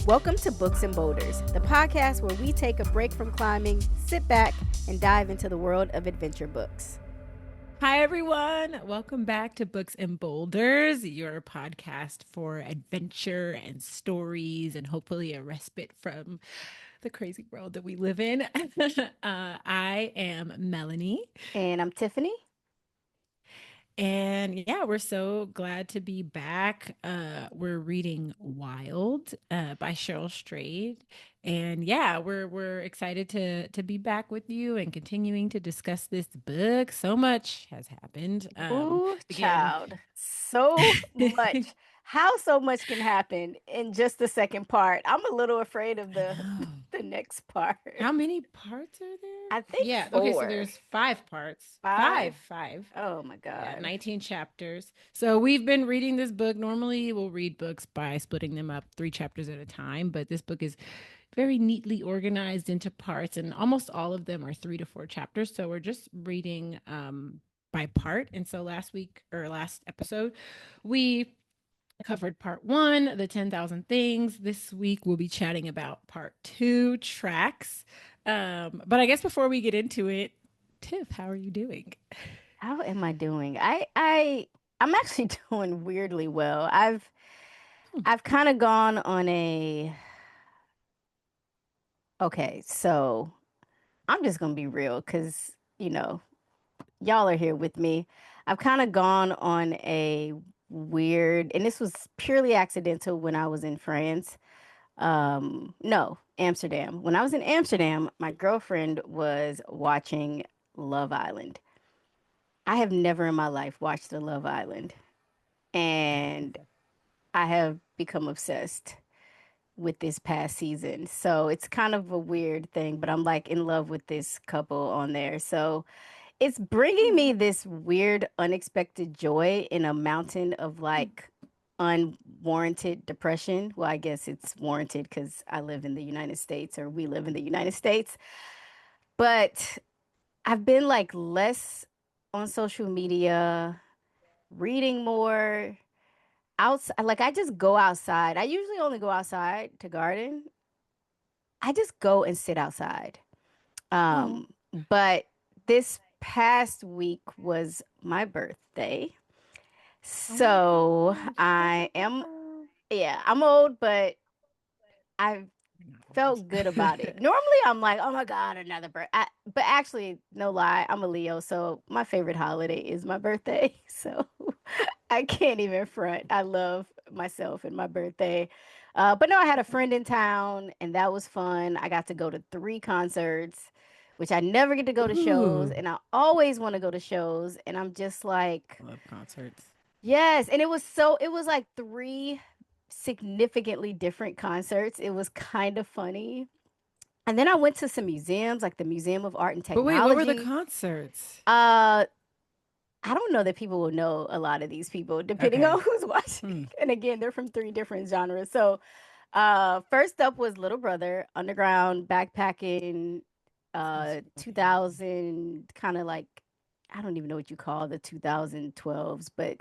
Welcome to Books and Boulders, the podcast where we take a break from climbing, sit back, and dive into the world of adventure books. Hi, everyone. Welcome back to Books and Boulders, your podcast for adventure and stories and hopefully a respite from the crazy world that we live in. I am Melanie. And I'm Tiffany. And yeah, we're so glad to be back. We're reading Wild by Cheryl Strayed. And yeah, we're excited to be back with you and continuing to discuss this book. So much has happened. Ooh, Again. child. So much. How so much can happen in just the second part? I'm a little afraid of I the know. the next part. How many parts are there? I think Yeah, okay, so four. there's five parts. Five. Five. Oh my Yeah, God. 19 chapters. So we've been reading this book. Normally, we'll read books by splitting them up 3 chapters at a time, but this book is very neatly organized into parts, and almost all of them are 3 to 4 chapters. So we're just reading by part. And so last episode, we covered part one, the 10,000 things. This week, we'll be chatting about part two, tracks. But I guess before we get into it, Tiff, how are you doing? How am I doing? I'm actually doing weirdly well. I've kind of gone on a okay, so I'm just gonna be real because, y'all are here with me. I've kind of gone on a weird, and this was purely accidental when I was in France. No, Amsterdam. When I was in Amsterdam, my girlfriend was watching Love Island. I have never in my life watched the Love Island, and I have become obsessed with this past season. So it's kind of a weird thing, but I'm like in love with this couple on there. So it's bringing me this weird, unexpected joy in a mountain of like unwarranted depression. Well, I guess it's warranted because I live in the United States or we live in the United States. But I've been like less on social media, reading more outside. Like I just go outside. I usually only go outside to garden. I just go and sit outside. Oh, But this past week was my birthday. oh my So gosh, I am, wow. yeah, I'm old, but I You're not felt good about it. old. Normally I'm like, oh my God, another birthday. But actually, no lie, I'm a Leo. So my favorite holiday is my birthday. So I can't even front. I love myself and my birthday. But no, I had a friend in town and that was fun. I got to go to 3 concerts, which I never get to go to shows. Ooh, And I always want to go to shows. And I'm just like, I love concerts. yes. And it was like 3 significantly different concerts. It was kind of funny. And then I went to some museums, like the Museum of Art and But wait, what were the Technology. concerts? Uh, I don't know that people will know a lot of these people, depending on Okay. who's watching. Hmm. And again, they're from 3 different genres. So, first up was Little Brother, underground backpacking, Sounds familiar. 2000, kind of like, I don't even know what you call the 2012s, but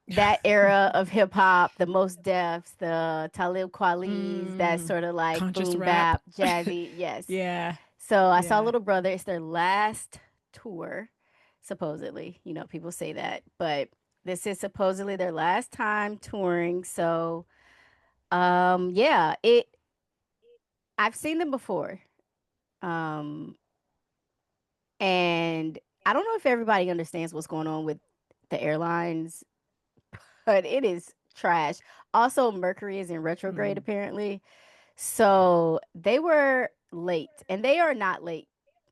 that era of hip hop, the Most Defs, the Talib Kweli's, that Mm, sort of like conscious boom rap. bap, jazzy. Yes. Yeah, So I saw yeah. Little Brother. It's their last tour, supposedly. People say that, but this is supposedly their last time touring. So, yeah, I've seen them before. Um, and I don't know if everybody understands what's going on with the airlines, but it is trash. Also, Mercury is in retrograde Hmm. apparently. So they were late, and they are not late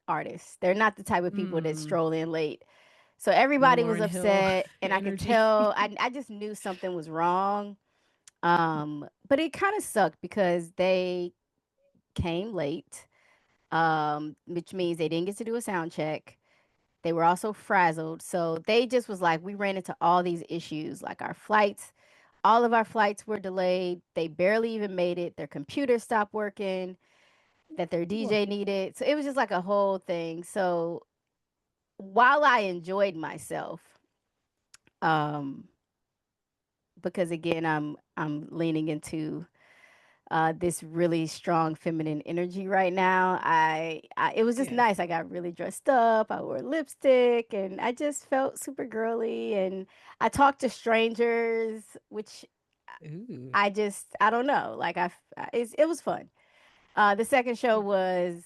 artists. They're not the type of people that Hmm. stroll in late. So No everybody was Lauren Hill upset, and I could energy. tell. I just knew something was wrong. But it kind of sucked because they came late, which means they didn't get to do a sound check. They were also frazzled, so they just was like, we ran into all these issues, like our flights. All of our flights were delayed. They barely even made it. Their computer stopped working that their Whoa. DJ needed. So it was just like a whole thing. So while I enjoyed myself, um, because again, I'm leaning into this really strong feminine energy right now. It was just Yes. nice. I got really dressed up. I wore lipstick, and I just felt super girly. And I talked to strangers, which Ooh. I don't know. Like it was fun. The second show was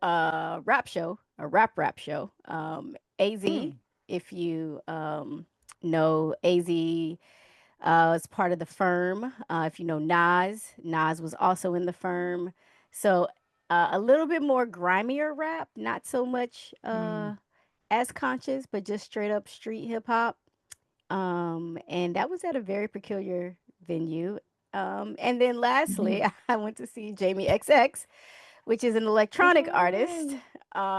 a rap show, a rap show. AZ, Mm. if you know AZ, is part of the firm. If you know Nas was also in the firm. So a little bit more grimier rap, not so much Mm. as conscious, but just straight up street hip hop. And that was at a very peculiar venue. And then lastly, I went to see Jamie XX, which is an electronic artist.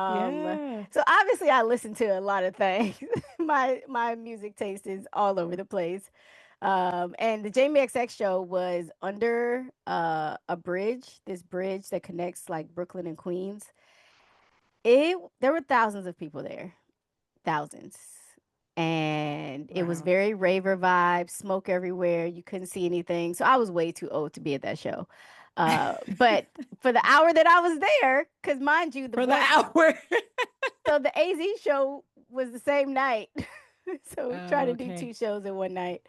Oh, Um, yeah. so obviously I listen to a lot of things. My music taste is all over the place. And the Jamie XX show was under a bridge, this bridge that connects like Brooklyn and Queens. It There were thousands of people there, thousands. And it was Wow. very raver vibe, smoke everywhere. You couldn't see anything. So I was way too old to be at that show. But for the hour that I was there, because mind you, For the hour. the AZ show was the same night. So try Oh, to do okay. two shows in one night.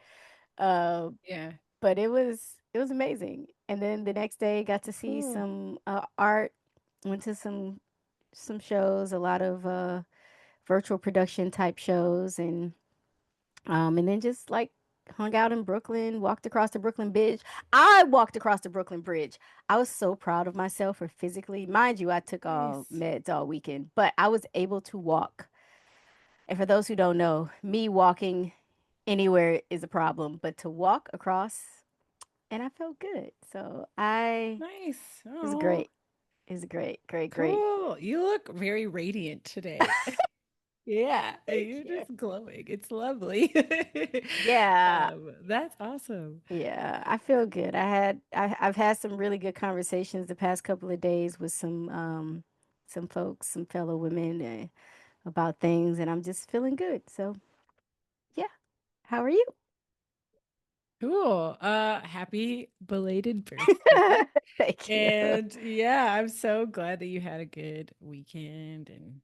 Uh, Yeah. but it was amazing. And then the next day, got to see Cool. some art. Went to some shows, a lot of virtual production type shows, and then just like hung out in Brooklyn, walked across the Brooklyn Bridge. I walked across the Brooklyn Bridge. I was so proud of myself for physically, mind you, I took all Nice. meds all weekend, but I was able to walk. And for those who don't know, me walking anywhere is a problem, but to walk across, and I felt good. So Nice. it was Oh, great. It was great, great, great. cool. You look very radiant today. Yeah, Thank you're you. just glowing. It's lovely. Yeah, That's awesome. yeah, I feel good. I've had some really good conversations the past couple of days with some folks, some fellow women about things, and I'm just feeling good. So yeah, how are you? Cool. Happy belated birthday. Thank you. And yeah, I'm so glad that you had a good weekend and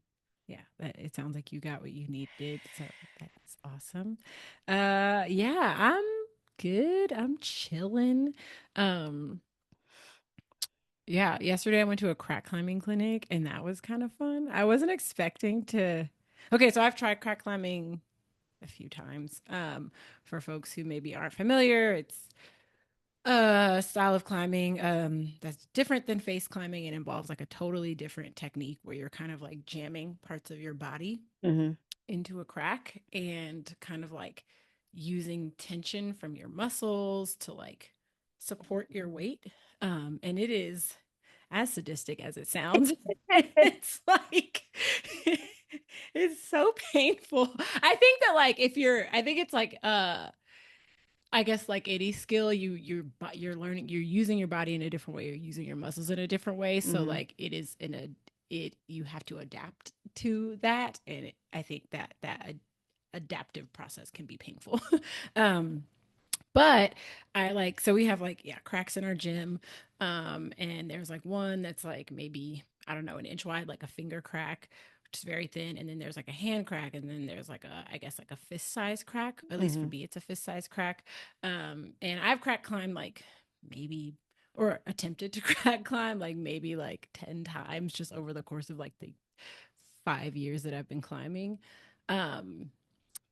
yeah, that it sounds like you got what you needed. So that's awesome. Yeah, I'm good. I'm chilling. Um, yeah, yesterday I went to a crack climbing clinic and that was kind of fun. I wasn't expecting to. Okay, so I've tried crack climbing a few times. For folks who maybe aren't familiar, it's style of climbing that's different than face climbing. It involves like a totally different technique where you're kind of like jamming parts of your body Hmm. into a crack and kind of like using tension from your muscles to like support your weight. And it is as sadistic as it sounds. It's like it's so painful. I think that like if you're I think it's like I guess like any skill, you're learning, you're using your body in a different way, you're using your muscles in a different way. So Hmm. like it is in a it you have to adapt to that, and I think that adaptive process can be painful. um, but I like so we have like yeah cracks in our gym, and there's like one that's like maybe I don't know an inch wide, like a finger crack, which is very thin, and then there's like a hand crack, and then there's like a I guess like a fist size crack. At least for Hmm. me, it's a fist size crack. And I've crack climbed like maybe or attempted to crack climb like maybe like 10 times just over the course of like the 5 years that I've been climbing. Um,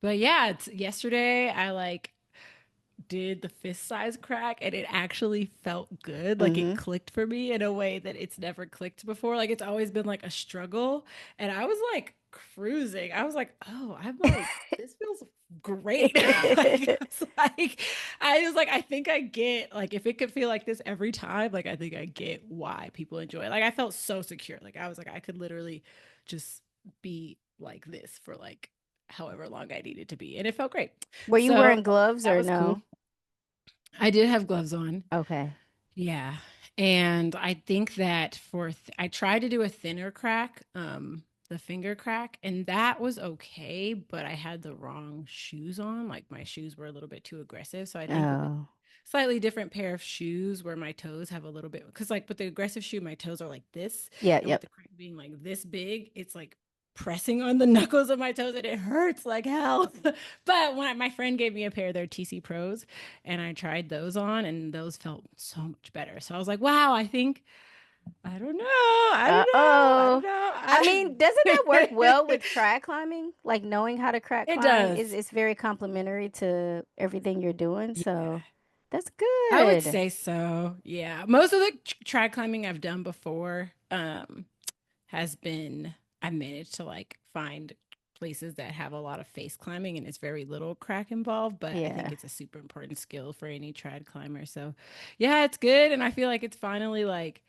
but yeah, it's yesterday I like did the fist size crack and it actually felt good. Like it Hmm. clicked for me in a way that it's never clicked before. Like it's always been like a struggle. And I was like cruising. I was like, oh, I'm like, this feels great. Like, I was like, I think I get like if it could feel like this every time, like I think I get why people enjoy it. Like I felt so secure. Like I was like, I could literally just be like this for like however long I needed to be. And it felt great. Were you So wearing gloves that or was cool. no? I did have gloves on. Okay. Yeah. And I think that I tried to do a thinner crack, the finger crack, and that was okay, but I had the wrong shoes on. Like my shoes were a little bit too aggressive. So I think Oh. slightly different pair of shoes where my toes have a little bit, because like with the aggressive shoe, my toes are like this, Yeah, and with yep. the crack being like this big, it's like pressing on the knuckles of my toes and it hurts like hell. But when my friend gave me a pair of their TC Pros and I tried those on and those felt so much better. So I was like, wow, I think I don't know. I don't Uh-oh. I know. mean, doesn't that work well with crag climbing? Like knowing how to crag It climb is does. it's very complementary to everything you're doing. Yeah. So that's I would good. say so. Yeah. Most of the trad climbing I've done before has been I managed to like find places that have a lot of face climbing and it's very little crack involved, but I think Yeah. it's a super important skill for any trad climber. So, yeah, it's good and I feel like it's finally like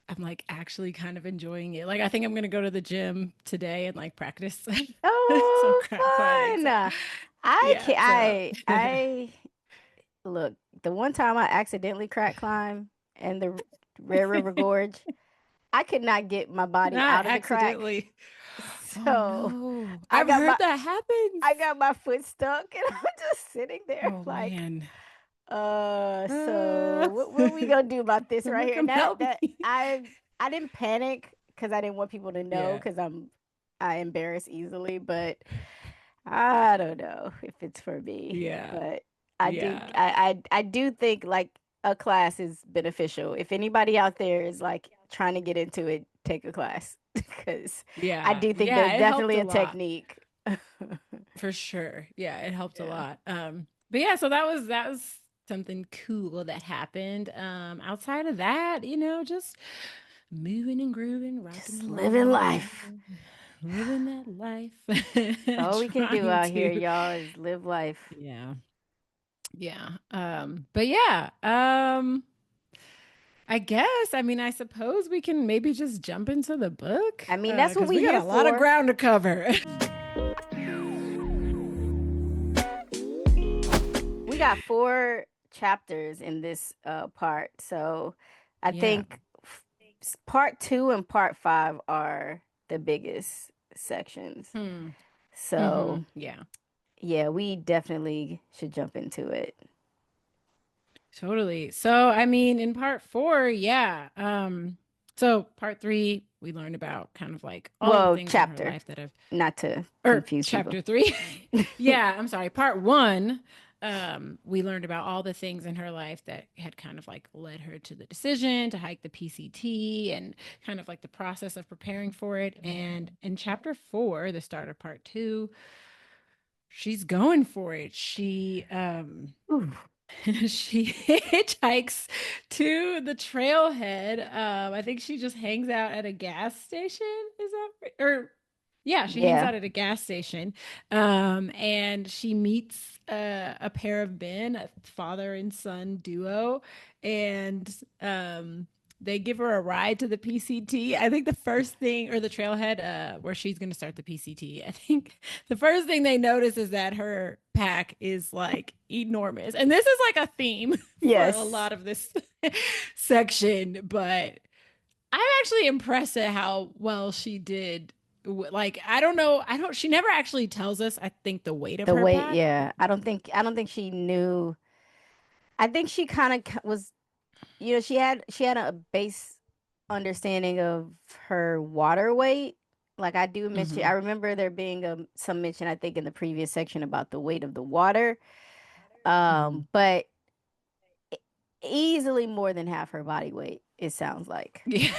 I'm like actually kind of enjoying it. Like I think I'm going to go to the gym today and like practice some Oh, crack climbing. So, fun. I yeah, can so I look, the one time I accidentally crack climb in the Red River Gorge, I could not get my body not out of the crack. accidentally. Oh So no. I I've got heard my that happens. I got my foot stuck and I'm just sitting there Oh like, man. so Uh, what we gonna do about this right someone here? And come that help that me. I didn't panic because I didn't want people to know Yeah. because I embarrass easily, but I don't know if it's for me. Yeah. But Yeah. I do think like a class is beneficial. If anybody out there is like trying to get into it, take a class because I Yeah. do think Yeah. there's It helped definitely a a lot technique. for sure. Yeah. It helped a Yeah. lot. But yeah, so that was something cool that happened. Outside of that, just moving and grooving, rocking Just and living rolling, life. living that life, That's all we can do trying out here, to, y'all, is live life. yeah. Yeah. But yeah, I guess, I mean, I suppose we can maybe just jump into the book I mean, that's what because we we got here a lot of for. ground to cover. We got four chapters in this part. So I Yeah. think part two and part five are the biggest sections. Hmm. So Yeah. yeah, we definitely should jump into it. Totally. So, I mean, in part four, yeah. So part three, we learned about kind of like all the Well, things in her chapter, life that have, not to or confuse people. chapter three. Yeah, I'm sorry. Part one, we learned about all the things in her life that had kind of like led her to the decision to hike the PCT and kind of like the process of preparing for it. And in chapter four, the start of part two, she's going for it. Ooh, She hitchhikes to the trailhead. I think she just hangs out at a gas station. Is that right? Or yeah, she hangs yeah, out at a gas station. And she meets a pair of men, a father and son duo, and they give her a ride to the PCT. I think the first thing, or the trailhead, where she's going to start the PCT. I think the first thing they notice is that her pack is like enormous. And this is like a theme for a yes. lot of this section, but I'm actually impressed at how well she did. Like, I don't know. She never actually tells us, I think, the weight of The her weight, pack. yeah. I don't think she knew. I think she kind of was, she had a base understanding of her water weight. Like I do mention, I Hmm. remember there being some mention, I think, in the previous section about the weight of the water. Hmm. But e- easily more than half her body weight, it sounds like. Yeah.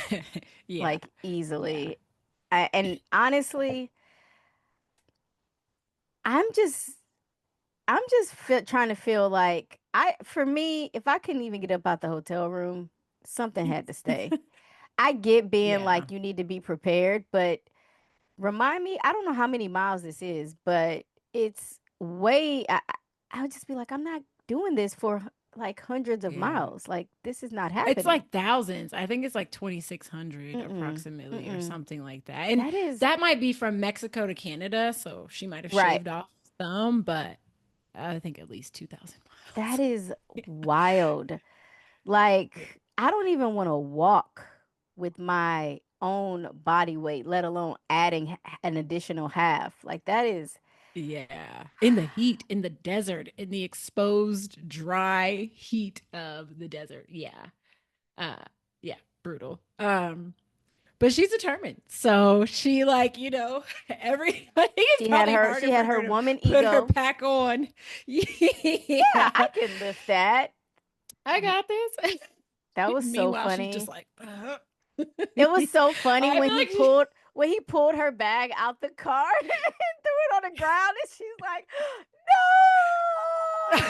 Yeah. Like Yeah. easily. And honestly, I'm just trying to feel like for me, if I couldn't even get up out the hotel room, something had to stay. I get being Yeah. like you need to be prepared, but remind me, I don't know how many miles this is, but it's way I would just be like, I'm not doing this for like hundreds of Yeah. miles. Like this is not It's happening. like thousands. I think it's like 2,600 Mm-mm. approximately or Mm-mm. something like that. And That is that might be from Mexico to Canada. So she might have right. shaved off some, but I think at least 2,000 That miles. is wild. Like I don't even want to walk with my own body weight, let alone adding an additional half. Like that is. Yeah. In the heat, in the desert, in the exposed, dry heat of the desert. Yeah. Uh yeah, brutal. But she's determined. So she like, every I think it's probably She harder had for her her to woman put her ego. pack on. Yeah, I Yeah. can lift that. I got this. That was so Meanwhile, she's just funny. like, It was so funny I feel like she when he pulled her bag out the car and threw it on the ground, and she's like, "No!"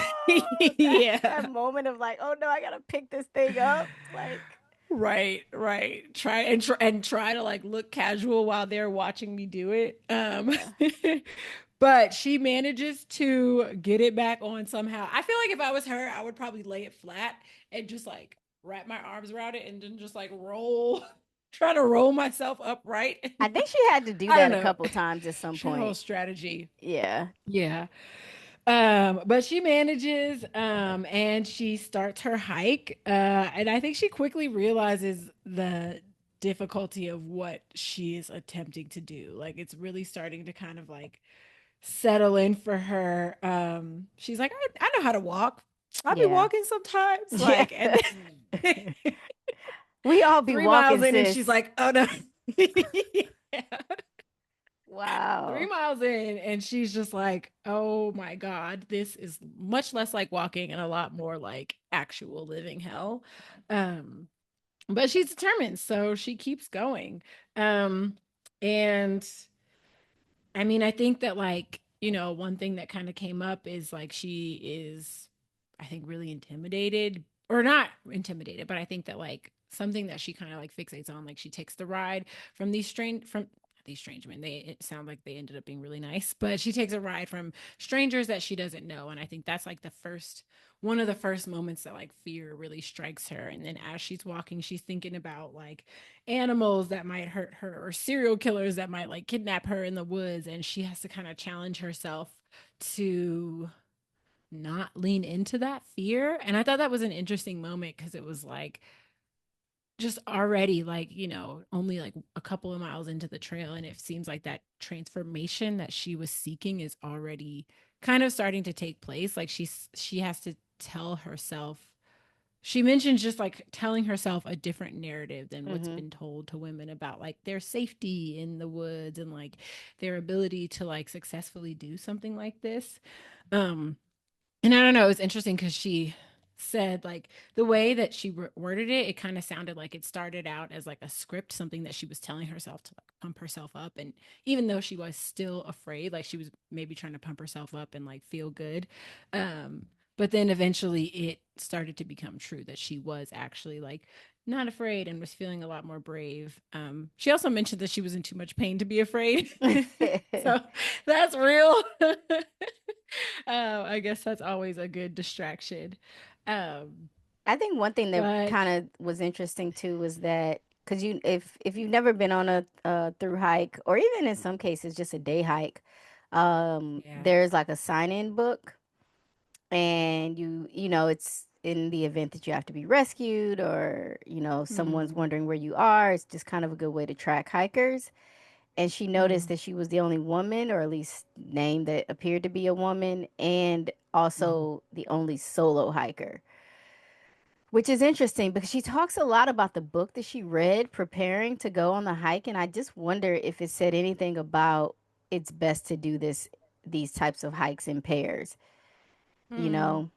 That yeah. moment of like, "Oh no, I gotta pick this thing up." Like, Right, right. Try to like look casual while they're watching me do it. yeah, But she manages to get it back on somehow. I feel like if I was her, I would probably lay it flat and just like wrap my arms around it and then just like roll, try to roll myself upright. I think she had to do I don't that a know. couple times at some She had a whole point. strategy. Yeah, Yeah. But she manages, and she starts her hike. And I think she quickly realizes the difficulty of what she is attempting to do. Like it's really starting to kind of like settle in for her. She's like, I know how to walk. I'll be yeah, walking sometimes. yeah. Like, and then We all be 3 miles walking, in, and she's sis. like, oh no. Yeah. Three Wow. miles in, and she's just like, oh my God, this is much less like walking and a lot more like actual living hell. Um, but she's determined, so she keeps going. Um, and I mean, I think that like, one thing that kind of came up is like she is, I think, really intimidated or not intimidated, but I think that like something that she kind of like fixates on, like she takes the ride from these strange men. It sound like they ended up being really nice, but she takes a ride from strangers that she doesn't know. And I think that's like one of the first moments that like fear really strikes her. And then as she's walking, she's thinking about like animals that might hurt her or serial killers that might like kidnap her in the woods, and she has to kind of challenge herself to not lean into that fear. And I thought that was an interesting moment because it was like just already like, only like a couple of miles into the trail, and it seems like that transformation that she was seeking is already kind of starting to take place. Like she has to tell herself, she mentions just like telling herself a different narrative than what's Hmm. been told to women about like their safety in the woods and like their ability to like successfully do something like this. Um, and I don't know, it's interesting because she said like the way that she worded it, it kind of sounded like it started out as like a script, something that she was telling herself to like pump herself up. And even though she was still afraid, like she was maybe trying to pump herself up and like feel good. But then eventually it started to become true that she was actually like not afraid and was feeling a lot more brave. She also mentioned that she was in too much pain to be afraid. So that's real. I guess that's always a good distraction. Um, I think one thing that but kind of was interesting too was that because if you've never been on a through hike or even in some cases just a day hike, yeah. there's like a sign-in book, and it's in the event that you have to be rescued or someone's Mm, wondering where you are. It's just kind of a good way to track hikers. And she noticed mm, that she was the only woman, or at least named that appeared to be a woman, and mm, also the only solo hiker. Which is interesting because she talks a lot about the book that she read preparing to go on the hike. And I just wonder if it said anything about it's best to do these types of hikes in pairs, you mm. know,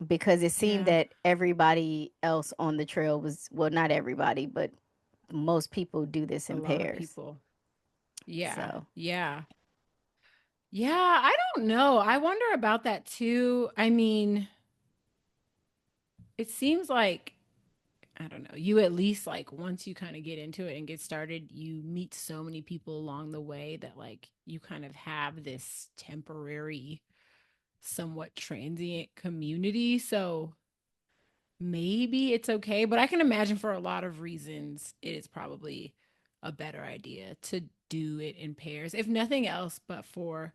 because it seemed Yeah. that everybody else on the trail was, well, not everybody, but most people do this A in lot of pairs. people. Yeah. So, Yeah. Yeah. I don't know. I wonder about that too. I mean, it seems like, I don't know, you at least like once you kind of get into it and get started, you meet so many people along the way that like you kind of have this temporary, somewhat transient community. So maybe it's okay, but I can imagine for a lot of reasons it is probably a better idea to do it in pairs, if nothing else, but for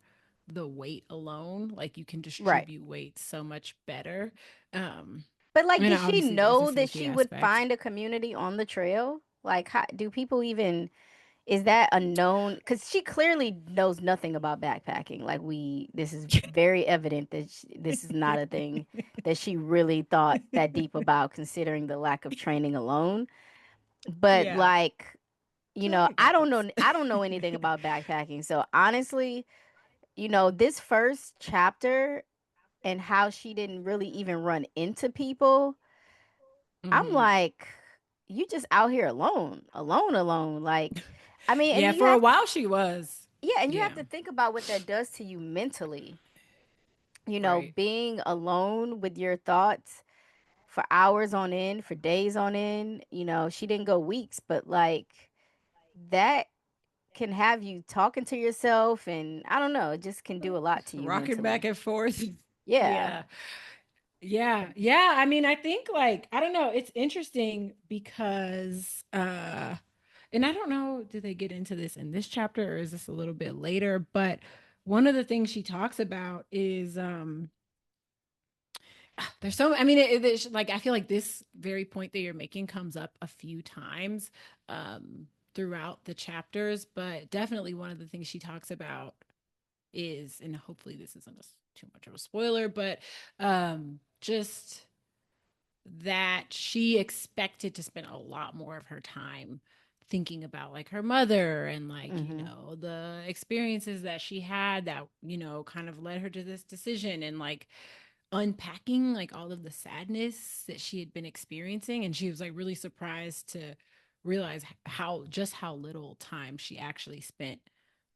the weight alone, like you can right. distribute weight so much better. Um, But like, and did she obviously there's a know that safety she would aspect. find a community on the trail? Like, how, do people even Is that a known? Because she clearly knows nothing about backpacking. Like this is very evident that this is not a thing that she really thought that deep about, considering the lack of training alone. But Yeah, like, I I got don't this. know. I don't know anything about backpacking. So honestly, this first chapter and how she didn't really even run into people, I'm Hmm. like, you just out here alone, alone, alone. Like, I mean, and Yeah, you for a have while she was. Yeah, and you have Yeah, to think about what that does to you mentally. right. Being alone with your thoughts for hours on end, for days on end. She didn't go weeks, but like that can have you talking to yourself, and I don't know, it just can do a lot to you Rocking back mentally. and forth. Yeah. Yeah. Yeah. Yeah. I mean, I think like, I don't know, it's interesting because and I don't know, do they get into this in this chapter or is this a little bit later? But one of the things she talks about is there's so I mean it's like I feel like this very point that you're making comes up a few times throughout the chapters, but definitely one of the things she talks about is, and hopefully this isn't too much of a spoiler, but just that she expected to spend a lot more of her time thinking about like her mother and like Hmm. the experiences that she had that kind of led her to this decision, and like unpacking like all of the sadness that she had been experiencing, and she was like really surprised to realize how little time she actually spent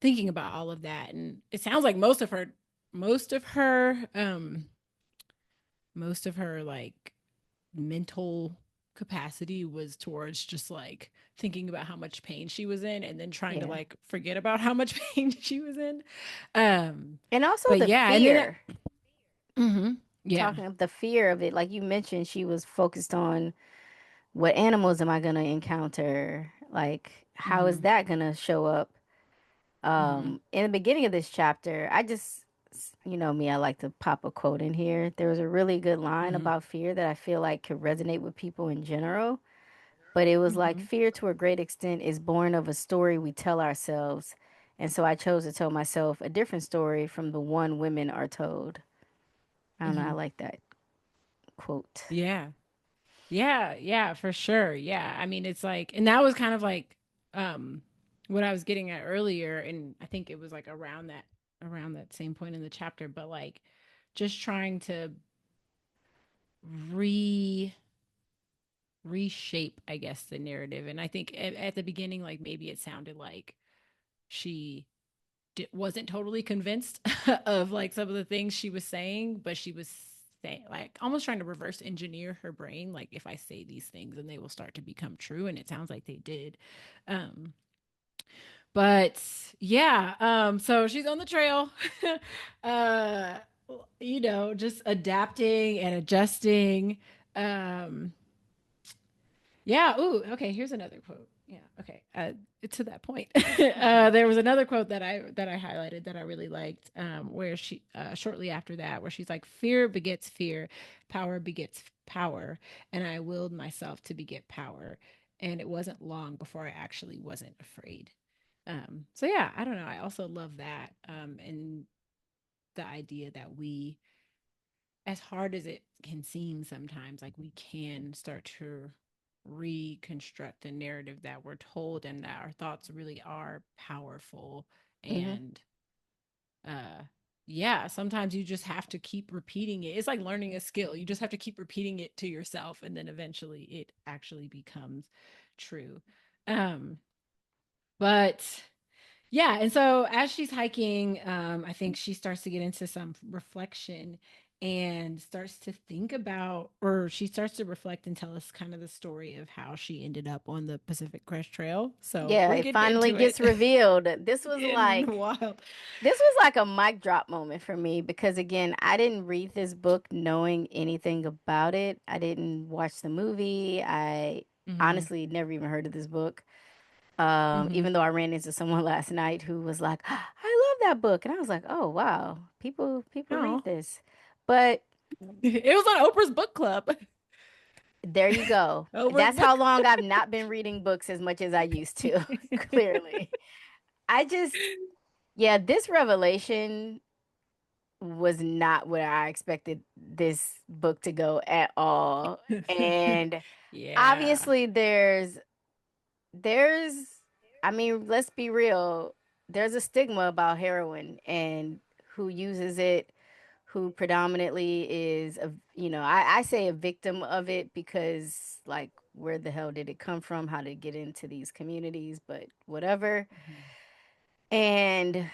thinking about all of that. And it sounds like most of her most of her like mental capacity was towards just like thinking about how much pain she was in and then trying to Yeah. like forget about how much pain she was in. um And also but the yeah, and then fear, yeah. talking of the fear of it, like you mentioned, she was focused on what animals am I going to encounter? Like, how is Hmm. that going to show up? Hmm. In the beginning of this chapter, me, I like to pop a quote in here. There was a really good line Hmm. about fear that I feel like could resonate with people in general. But it was like, Hmm. fear to a great extent is born of a story we tell ourselves. And so I chose to tell myself a different story from the one women are told. I don't know. I Hmm. like that quote. Yeah. Yeah, yeah, for sure. Yeah. I mean, it's like, and that was kind of like um what I was getting at earlier, and I think it was like around that same point in the chapter, but like just trying to re reshape, I guess, the narrative. And I think at the beginning, like maybe it sounded like she wasn't totally convinced of like some of the things she was saying, but she was saying like almost trying to reverse engineer her brain. Like if I say these things, and they will start to become true. And it sounds like they did. Um, but yeah, so she's on the trail, uh, just adapting and adjusting. Um, yeah. Ooh. Okay. Here's another quote. Yeah. Okay. To that point, there was another quote that I highlighted that I really liked, where she shortly after that, where she's like, "Fear begets fear, power begets power, and I willed myself to beget power, and it wasn't long before I actually wasn't afraid." So yeah, I don't know. I also love that, and the idea that we, as hard as it can seem sometimes, like we can start to reconstruct the narrative that we're told, and that our thoughts really are powerful. Hmm. And uh yeah, sometimes you just have to keep repeating it. It's like learning a skill. You just have to keep repeating it to yourself, and then eventually it actually becomes true. um but yeah, and so as she's hiking, I think she starts to get into some reflection and starts to think about, or she starts to reflect and tell us kind of the story of how she ended up on the Pacific Crest Trail. So Yeah, we're it getting finally into gets it. revealed. In the wild. This was like a mic drop moment for me because again, I didn't read this book knowing anything about it. I didn't watch the movie. I Mm-hmm. honestly never even heard of this book. Mm-hmm. Even though I ran into someone last night who was like, "I love that book," and I was like, "Oh wow, people read Oh, this." But it was on Oprah's book club. There you go. Over That's how book. long I've not been reading books as much as I used to, clearly. I just, yeah, this revelation was not where I expected this book to go at all. And Yeah. obviously there's I mean, let's be real, there's a stigma about heroin and who uses it, who predominantly is a, I say a victim of it because like where the hell did it come from? How did it get into these communities? But whatever. Mhm. And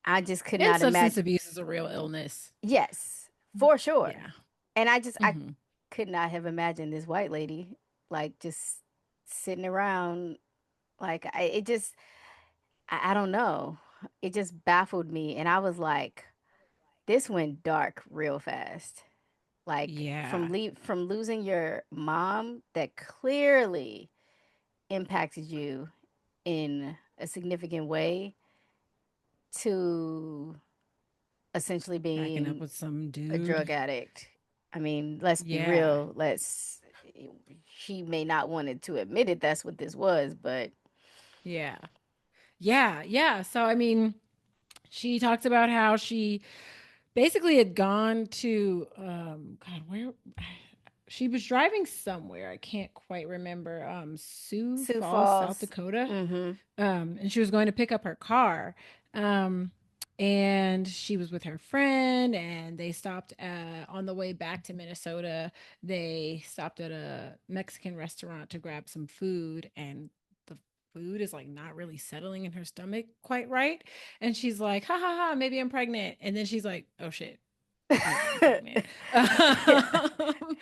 I just could And not substance imagine. abuse is a real illness. Yes, for sure. Yeah. And I Hmm. could not have imagined this white lady like just sitting around like it just I don't know. It just baffled me and I was like this went dark real fast. Like Yeah. from losing your mom that clearly impacted you in a significant way to essentially Hacking up being with some a drug dude. addict. I mean, let's be Yeah. real. She may not wanted to admit it. That's what this was, but Yeah. Yeah. Yeah. So, I mean, she talks about how she basically had gone to, God, where she was driving somewhere. I can't quite remember. Sioux Sioux Falls, South Falls. Dakota. Mm-hmm. And she was going to pick up her car. Um, and she was with her friend, and they stopped on the way back to Minnesota. They stopped at a Mexican restaurant to grab some food, and the food is like not really settling in her stomach quite right. And she's like, ha ha ha, maybe I'm pregnant. And then she's like, oh shit, I might be pregnant.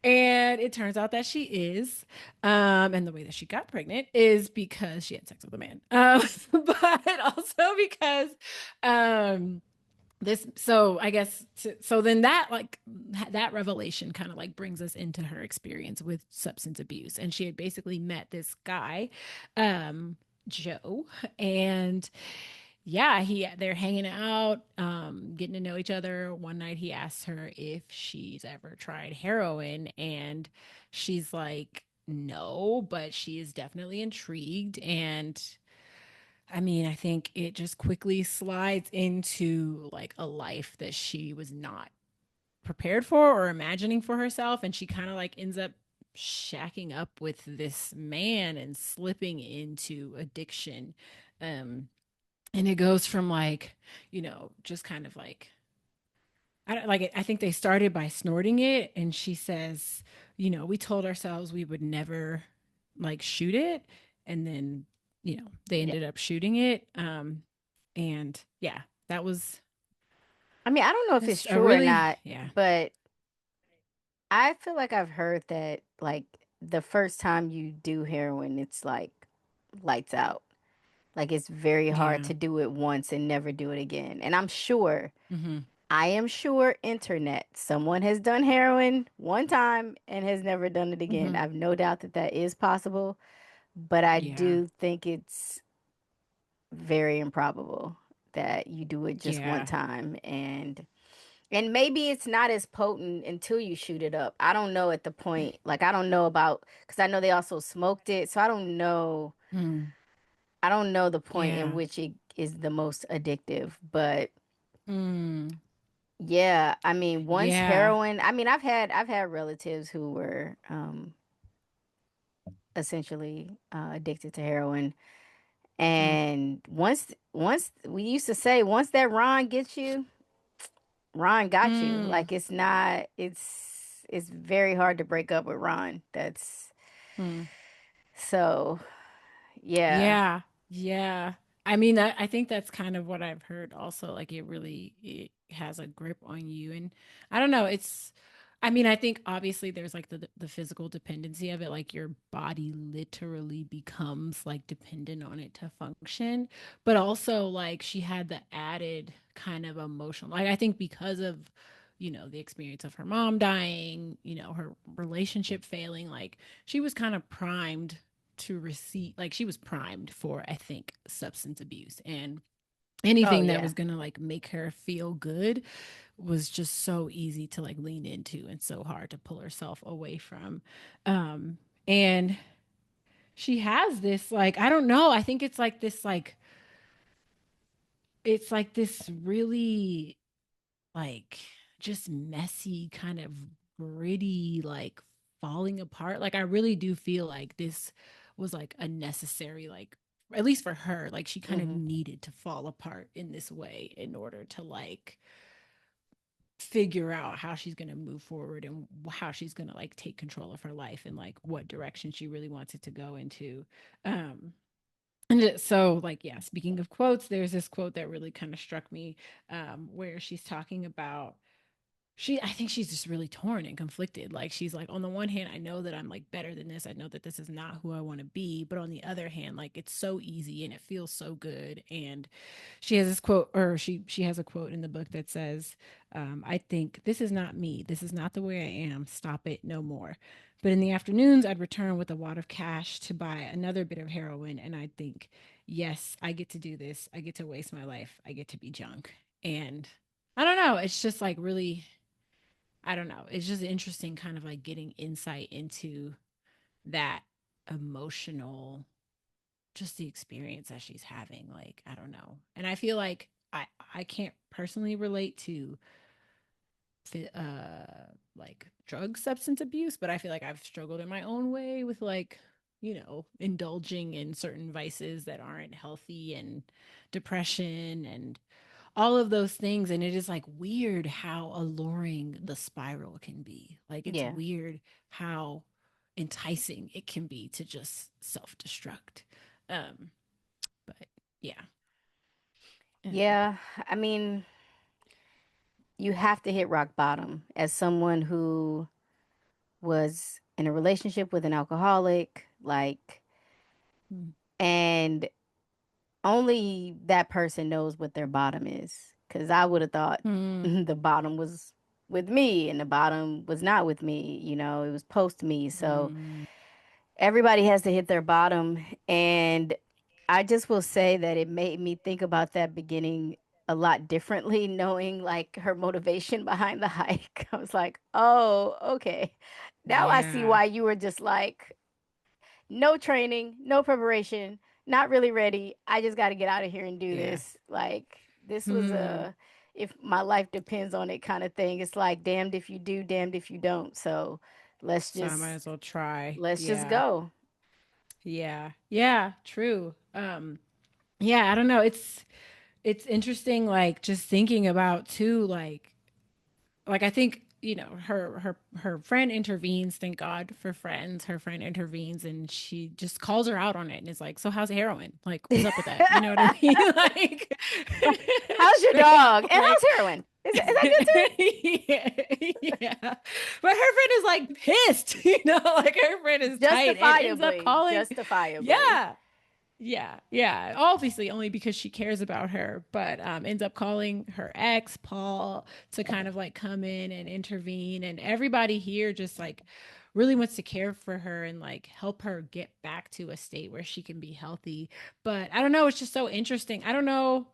And it turns out that she is. And the way that she got pregnant is because she had sex with a man. But also because um, this, so I guess, so then that, like, that revelation kind of like brings us into her experience with substance abuse. And she had basically met this guy, Joe, and yeah, they're hanging out, getting to know each other. One night he asks her if she's ever tried heroin, and she's like, no, but she is definitely intrigued. And I mean, I think it just quickly slides into like a life that she was not prepared for or imagining for herself. And she kind of like ends up shacking up with this man and slipping into addiction. Um, and it goes from like, just kind of like, I don't like it. I think they started by snorting it, and she says, we told ourselves we would never like shoot it, and then they Yeah. ended up shooting it. And yeah, that was I mean, I don't know if it's just a true or really, not, yeah. but I feel like I've heard that like the first time you do heroin, it's like lights out. Like it's very hard Yeah. to do it once and never do it again. And Mm-hmm. I am sure internet, someone has done heroin one time and has never done it again. Mm-hmm. I've no doubt that that is possible, but I Yeah. do think it's very improbable that you do it just one Yeah. time and maybe it's not as potent until you shoot it up. I don't know at the point, like I don't know about because I know they also smoked it, so Mm. I don't know the point in Yeah. which it is the most addictive, but Mm. yeah, I mean, once Yeah. heroin, I mean, I've had relatives who were essentially addicted to heroin, Mm. and once we used to say once that Ron gets you, Ron got you. Mm. Like it's not, it's very hard to break up with Ron. That's Mm. so yeah. Yeah, yeah. I mean, I think that's kind of what I've heard also. Like it has a grip on you. And I don't know, I mean, I think obviously there's like the physical dependency of it, like your body literally becomes like dependent on it to function. But also like she had the added kind of emotional, like I think because of the experience of her mom dying, her relationship failing, like she was kind of primed to receive, like she was primed for, I think, substance abuse. And Oh anything that yeah. was gonna like make her feel good was just so easy to like lean into and so hard to pull herself away from. Um, and she has this like, I don't know, I think it's like this really like just messy kind of gritty like falling apart. Like I really do feel like this was like a necessary like, at least for her, like she kind of Hmm. needed to fall apart in this way in order to like figure out how she's going to move forward and how she's going to like take control of her life and like what direction she really wants it to go into. um and so like, yeah, speaking of quotes, there's this quote that really kind of struck me, where she's talking about, I think she's just really torn and conflicted. Like she's like, on the one hand, I know that I'm like better than this. I know that this is not who I want to be. But on the other hand, like it's so easy and it feels so good. And she has this quote, or she has a quote in the book that says, I think this is not me. This is not the way I am. Stop it no more. But in the afternoons, I'd return with a wad of cash to buy another bit of heroin. And I'd think, yes, I get to do this. I get to waste my life. I get to be junk. And I don't know. It's just like really, I don't know. It's just interesting, kind of like getting insight into that emotional, just the experience that she's having. Like, I don't know. And I feel like I can't personally relate to like drug substance abuse, but I feel like I've struggled in my own way with like, indulging in certain vices that aren't healthy, and depression and all of those things. And it is like weird how alluring the spiral can be. Like it's Yeah. weird how enticing it can be to just self-destruct. um but yeah. um, Yeah. I mean, you have to hit rock bottom as someone who was in a relationship with an alcoholic, like, mm, and only that person knows what their bottom is. Because I would have thought mm, the bottom was with me and the bottom was not with me. It was post me. So mm, everybody has to hit their bottom. And I just will say that it made me think about that beginning a lot differently, knowing like her motivation behind the hike. I was like, oh, okay. Now I see yeah, why you were just like, no training, no preparation, not really ready. I just got to get out of here and do yeah. this. Like, this was Hmm. a, if my life depends on it kind of thing. It's like, damned if you do, damned if you don't. So let's So I might just, as well try. let's just Yeah, go. yeah, yeah, true. Yeah, I don't know, it's interesting, like just thinking about too, like I think, her friend intervenes. Thank God for friends. Her friend intervenes and she just calls her out on it and is like, so how's heroin? Like, what's up with that? You know what I mean? Like How's your straight dog? up And like how's heroin? Is that good too? yeah, yeah. But her friend is like pissed, like her friend is tight and ends up Justifiably, calling. justifiably. Yeah, yeah, yeah. Obviously, only because she cares about her, but ends up calling her ex, Paul, to kind of like come in and intervene. And everybody here just like really wants to care for her and like help her get back to a state where she can be healthy. But I don't know. It's just so interesting. I don't know,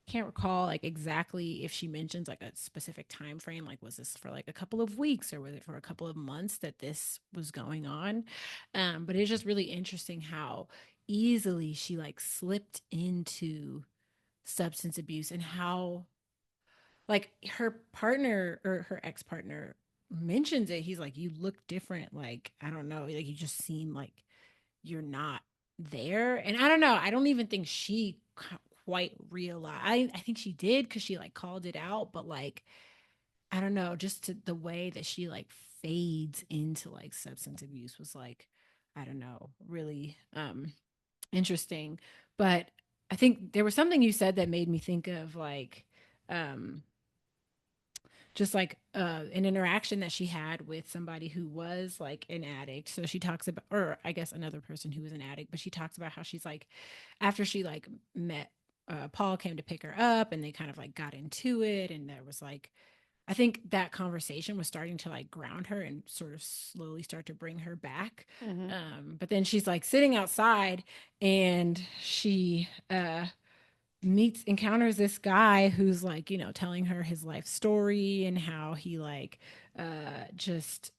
can't recall like exactly if she mentions like a specific time frame, like was this for like a couple of weeks or was it for a couple of months that this was going on. But it's just really interesting how easily she like slipped into substance abuse, and how like her partner or her ex-partner mentions it. He's like, you look different, like I don't know, like you just seem like you're not there. And I don't know, I don't even think she quite realized. I think she did because she like called it out, but like I don't know, just the way that she like fades into like substance abuse was like, I don't know, really interesting. But I think there was something you said that made me think of like um just like an interaction that she had with somebody who was like an addict. So she talks about, or I guess another person who was an addict, but she talks about how she's like, after she like met Paul, came to pick her up and they kind of like got into it. And there was like, I think that conversation was starting to like ground her and sort of slowly start to bring her back. Hmm. But then she's like sitting outside and she encounters this guy who's like, telling her his life story and how he like just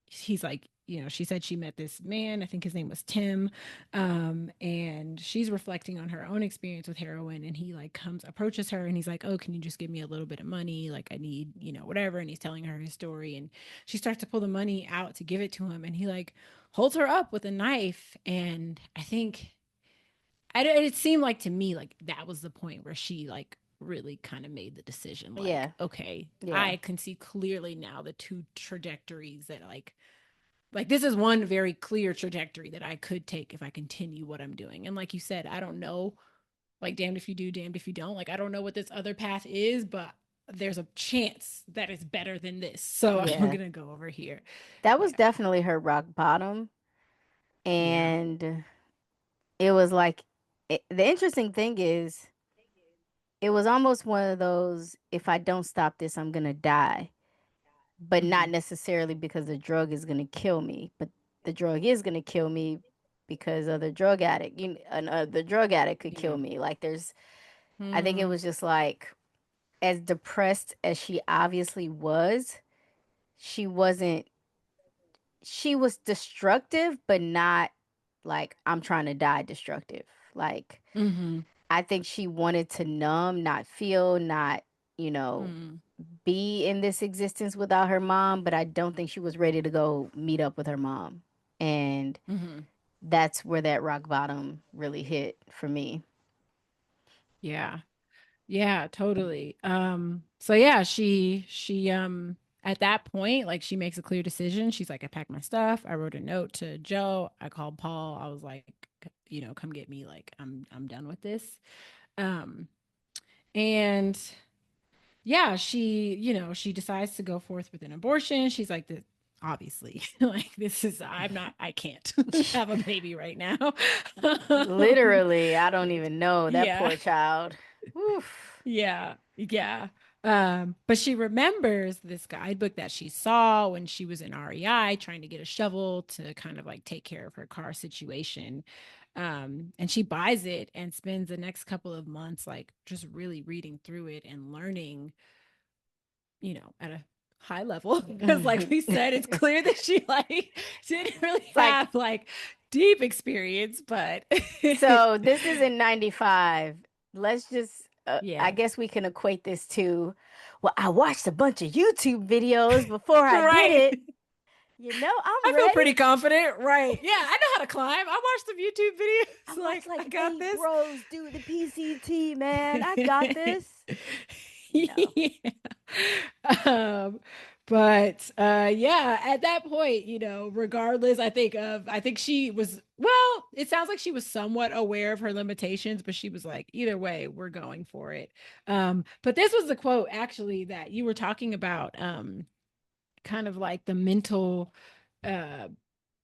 he's like, she said she met this man, I think his name was Tim, and she's reflecting on her own experience with heroin, and he like comes approaches her and he's like, oh, can you just give me a little bit of money, like I need, whatever, and he's telling her his story, and she starts to pull the money out to give it to him, and he like holds her up with a knife, and I think it seemed like to me like that was the point where she like really kind of made the decision like, Yeah. okay, Yeah. I can see clearly now the two trajectories that like this is one very clear trajectory that I could take if I continue what I'm doing. And like you said, I don't know, like damned if you do, damned if you don't. Like I don't know what this other path is, but there's a chance that it's better than this. So I'm Yeah. gonna go over here. That was Yeah. definitely her rock bottom. Yeah. And it was like, the interesting thing is, it was almost one of those, if I don't stop this, I'm going to die. But Mm-hmm. not necessarily because the drug is going to kill me, but the drug is going to kill me because of the drug addict. The drug addict could kill Yeah. me. Like, I think it Mm-hmm. was just like, as depressed as she obviously was, she wasn't, she was destructive, but not like, I'm trying to die destructive. Like, Mm-hmm. I think she wanted to numb, not feel, not, you know, Mm-hmm. be in this existence without her mom, but I don't think she was ready to go meet up with her mom. And Mm-hmm. that's where that rock bottom really hit for me. Yeah. Yeah, totally. So yeah, she at that point, like she makes a clear decision. She's like, I packed my stuff. I wrote a note to Joe. I called Paul. I was like, come get me. Like, I'm done with this. Um, and yeah, she decides to go forth with an abortion. She's like, this obviously, like this is I can't have a baby right now. Literally, I don't even know that Yeah. poor child. Oof. Yeah, yeah. But she remembers this guidebook that she saw when she was in REI trying to get a shovel to kind of like take care of her car situation. And she buys it and spends the next couple of months like just really reading through it and learning, at a high level. Because like we said, it's clear that she like didn't really It's like, have like deep experience, but so this is in 95. Let's just, I yeah. guess we can equate this to, well, I watched a bunch of YouTube videos before I did Right. it. I'm I feel ready. pretty confident, right? Yeah, I know how to climb. I watched some YouTube I videos. watched Like, I like got 8 this. bros do the PCT, man. I got this. No. Yeah. Um, but yeah, at that point, regardless, I think she was, well, it sounds like she was somewhat aware of her limitations, but she was like, either way, we're going for it. But this was the quote actually that you were talking about, kind of like uh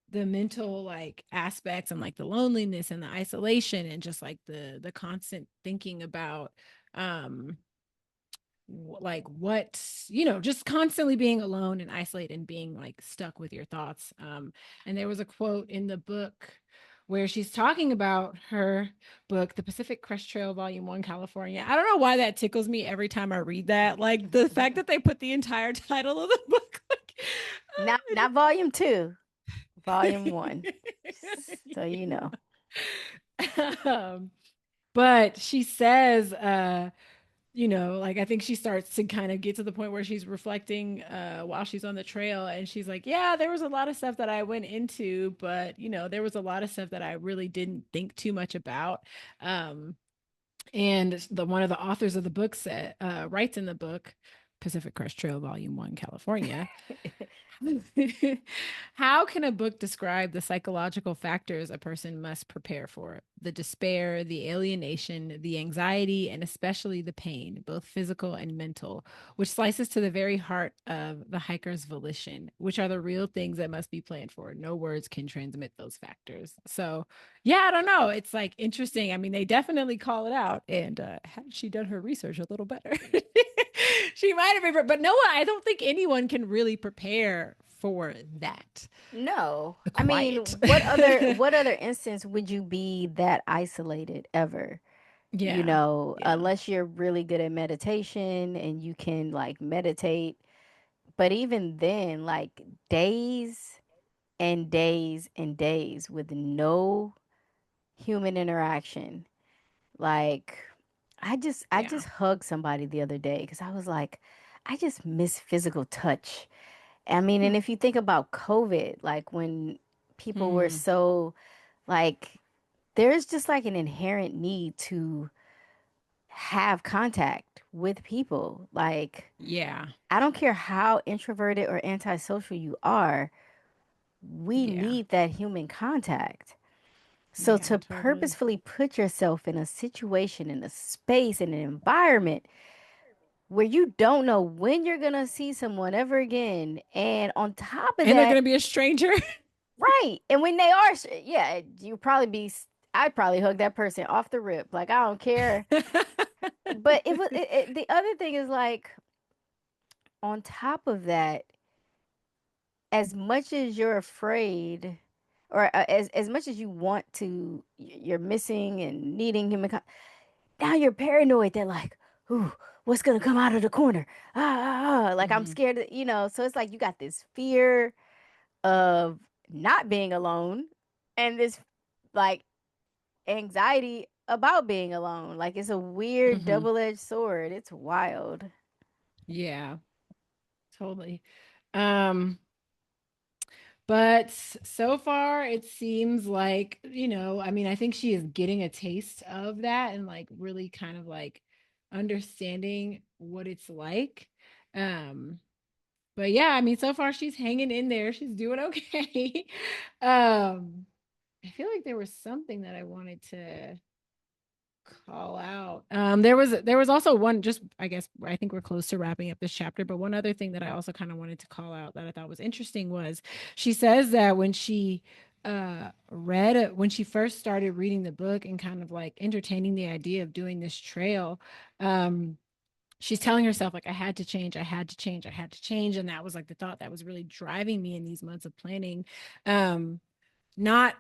the mental like aspects and like the loneliness and the isolation and just like the constant thinking about um like what, just constantly being alone and isolated and being like stuck with your thoughts. And there was a quote in the book where she's talking about her book, The Pacific Crest Trail, Volume 1, California. I don't know why that tickles me every time I read that. Like the fact that they put the entire title of the book, like, Not volume 2, volume 1. So you know. um, but she says, like I think she starts to kind of get to the point where she's reflecting while she's on the trail, and she's like, yeah, there was a lot of stuff that I went into, but there was a lot of stuff that I really didn't think too much about. And the one of the authors of the book said, writes in the book, Pacific Crest Trail, Volume 1, California. How can a book describe the psychological factors a person must prepare for? The despair, the alienation, the anxiety, and especially the pain, both physical and mental, which slices to the very heart of the hiker's volition, which are the real things that must be planned for. No words can transmit those factors. So, yeah, I don't know. It's like interesting. I mean, they definitely call it out. And had she done her research a little better, she might have been, but no one, I don't think anyone can really prepare for that. No. The I mean, quiet. what other instance would you be that isolated ever? Yeah. Yeah. unless you're really good at meditation and you can like meditate. But even then, like days and days and days with no human interaction. Like I just Yeah. hugged somebody the other day because I was like, I just miss physical touch. I mean, and if you think about COVID, like when people were Hmm. so like there's just like an inherent need to have contact with people. Like Yeah. I don't care how introverted or antisocial you are, we Yeah. need that human contact. So Yeah. to Totally. purposefully put yourself in a situation, in a space, in an environment where you don't know when you're gonna see someone ever again, and on top of And they're that, gonna be a stranger. right, and when they are, yeah, you probably be. I'd probably hug that person off the rip, like I don't care. But the other thing is like on top of that, as much as you're afraid, or as much as you want to, you're missing and needing human. Now you're paranoid that like, ooh, what's gonna come out of the corner? Like I'm Hmm. scared, so it's like you got this fear of not being alone and this like anxiety about being alone. Like it's a weird Hmm. double-edged sword. It's wild. Yeah. Totally. Um, but so far it seems like, I mean, I think she is getting a taste of that and like really kind of like understanding what it's like. Um, but yeah, I mean, so far she's hanging in there. She's doing okay. um, I feel like there was something that I wanted to call out. There was also one, just I guess I think we're close to wrapping up this chapter, but one other thing that I also kind of wanted to call out that I thought was interesting was she says that when she read when she first started reading the book and kind of like entertaining the idea of doing this trail, um she's telling herself like I had to change, I had to change, I had to change, and that was like the thought that was really driving me in these months of planning. Not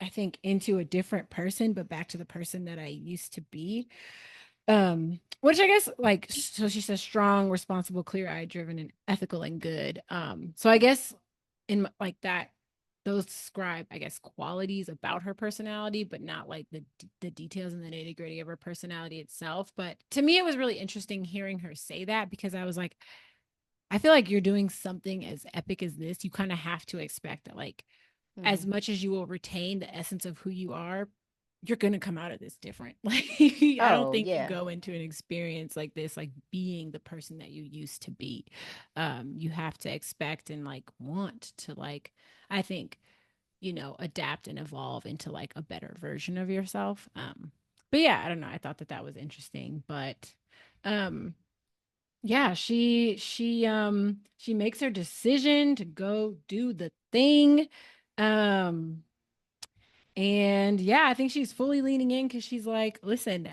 I think into a different person, but back to the person that I used to be. Which I guess like so she says strong, responsible, clear-eyed, driven, and ethical and good. So I guess like that those describe I guess qualities about her personality, but not like the details and the nitty-gritty of her personality itself. But to me it was really interesting hearing her say that because I was like, I feel like you're doing something as epic as this, you kind of have to expect that like as Hmm. much as you will retain the essence of who you are, you're going to come out of this different. Like, I don't Oh think you yeah. go into an experience like this, like being the person that you used to be. You have to expect and like want to, like, I think, adapt and evolve into like a better version of yourself. But yeah, I don't know. I thought that that was interesting, but, um, yeah, she makes her decision to go do the thing. Um and yeah, I think she's fully leaning in cuz she's like, listen,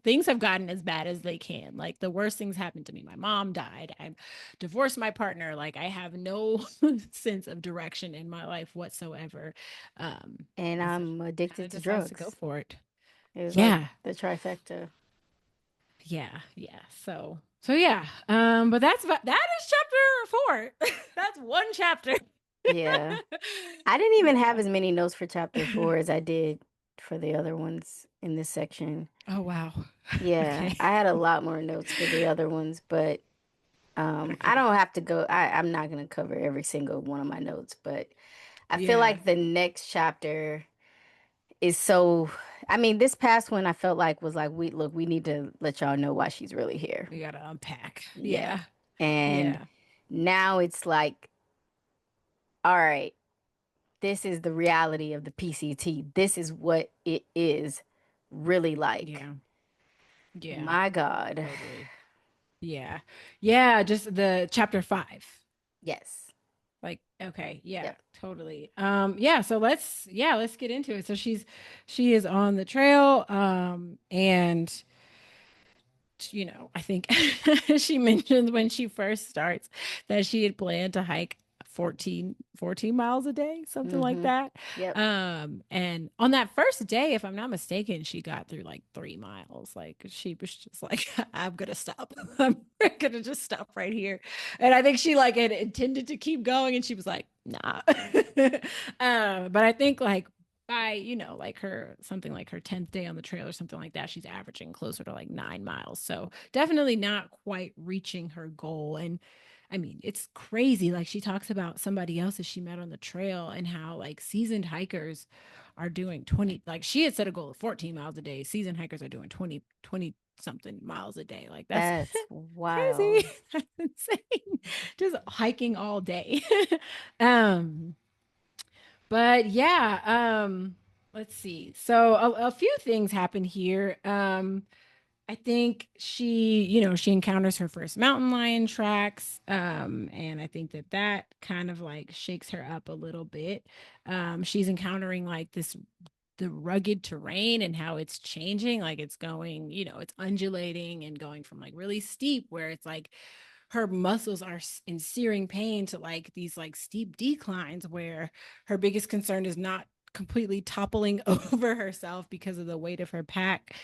things have gotten as bad as they can. Like the worst things happened to me. My mom died. I divorced my partner. Like I have no sense of direction in my life whatsoever. And And so I'm she kind of addicted to decides to go drugs. for it. It was like Yeah. the trifecta. Yeah. So yeah. But that is chapter 4. That's one chapter. Yeah. I didn't even have Yeah. as many notes for chapter 4 as I did for the other ones in this section. Oh wow. Yeah, Okay. I had a lot more notes for the other ones, but I Okay. don't have to go. I'm not gonna cover every single one of my notes, but I feel Yeah. like the next chapter is so. I mean, this past one I felt like was like, we need to let y'all know why she's really here. We gotta unpack. Yeah, Yeah. and Yeah. now it's like, all right, this is the reality of the PCT. This is what it is really like. Yeah. Yeah. My God. Totally. Yeah. Yeah. Just the chapter 5. Yes. Like, okay, yeah, Yep. totally. Yeah, so let's get into it. So she is on the trail, and I think she mentioned when she first starts that she had planned to hike 14 miles a day, something like Mm-hmm. that. Yep. And on that first day, if I'm not mistaken, she got through like 3 miles. Like she was just like, I'm gonna stop. I'm gonna just stop right here. And I think she like had intended to keep going, and she was like, nah. But I think like by, like her something like her 10th day on the trail or something like that, she's averaging closer to like 9 miles. So definitely not quite reaching her goal. And I mean, it's crazy. Like she talks about somebody else that she met on the trail and how like seasoned hikers are doing 20, like she had set a goal of 14 miles a day. Seasoned hikers are doing 20 something miles a day. Like that's That's crazy. wild. That's insane. Just hiking all day. um, but yeah, let's see. So a few things happen here. I think she encounters her first mountain lion tracks. And I think that kind of like shakes her up a little bit. She's encountering like the rugged terrain and how it's changing. Like it's going, it's undulating and going from like really steep where it's like her muscles are in searing pain to like these like steep declines where her biggest concern is not completely toppling over herself because of the weight of her pack.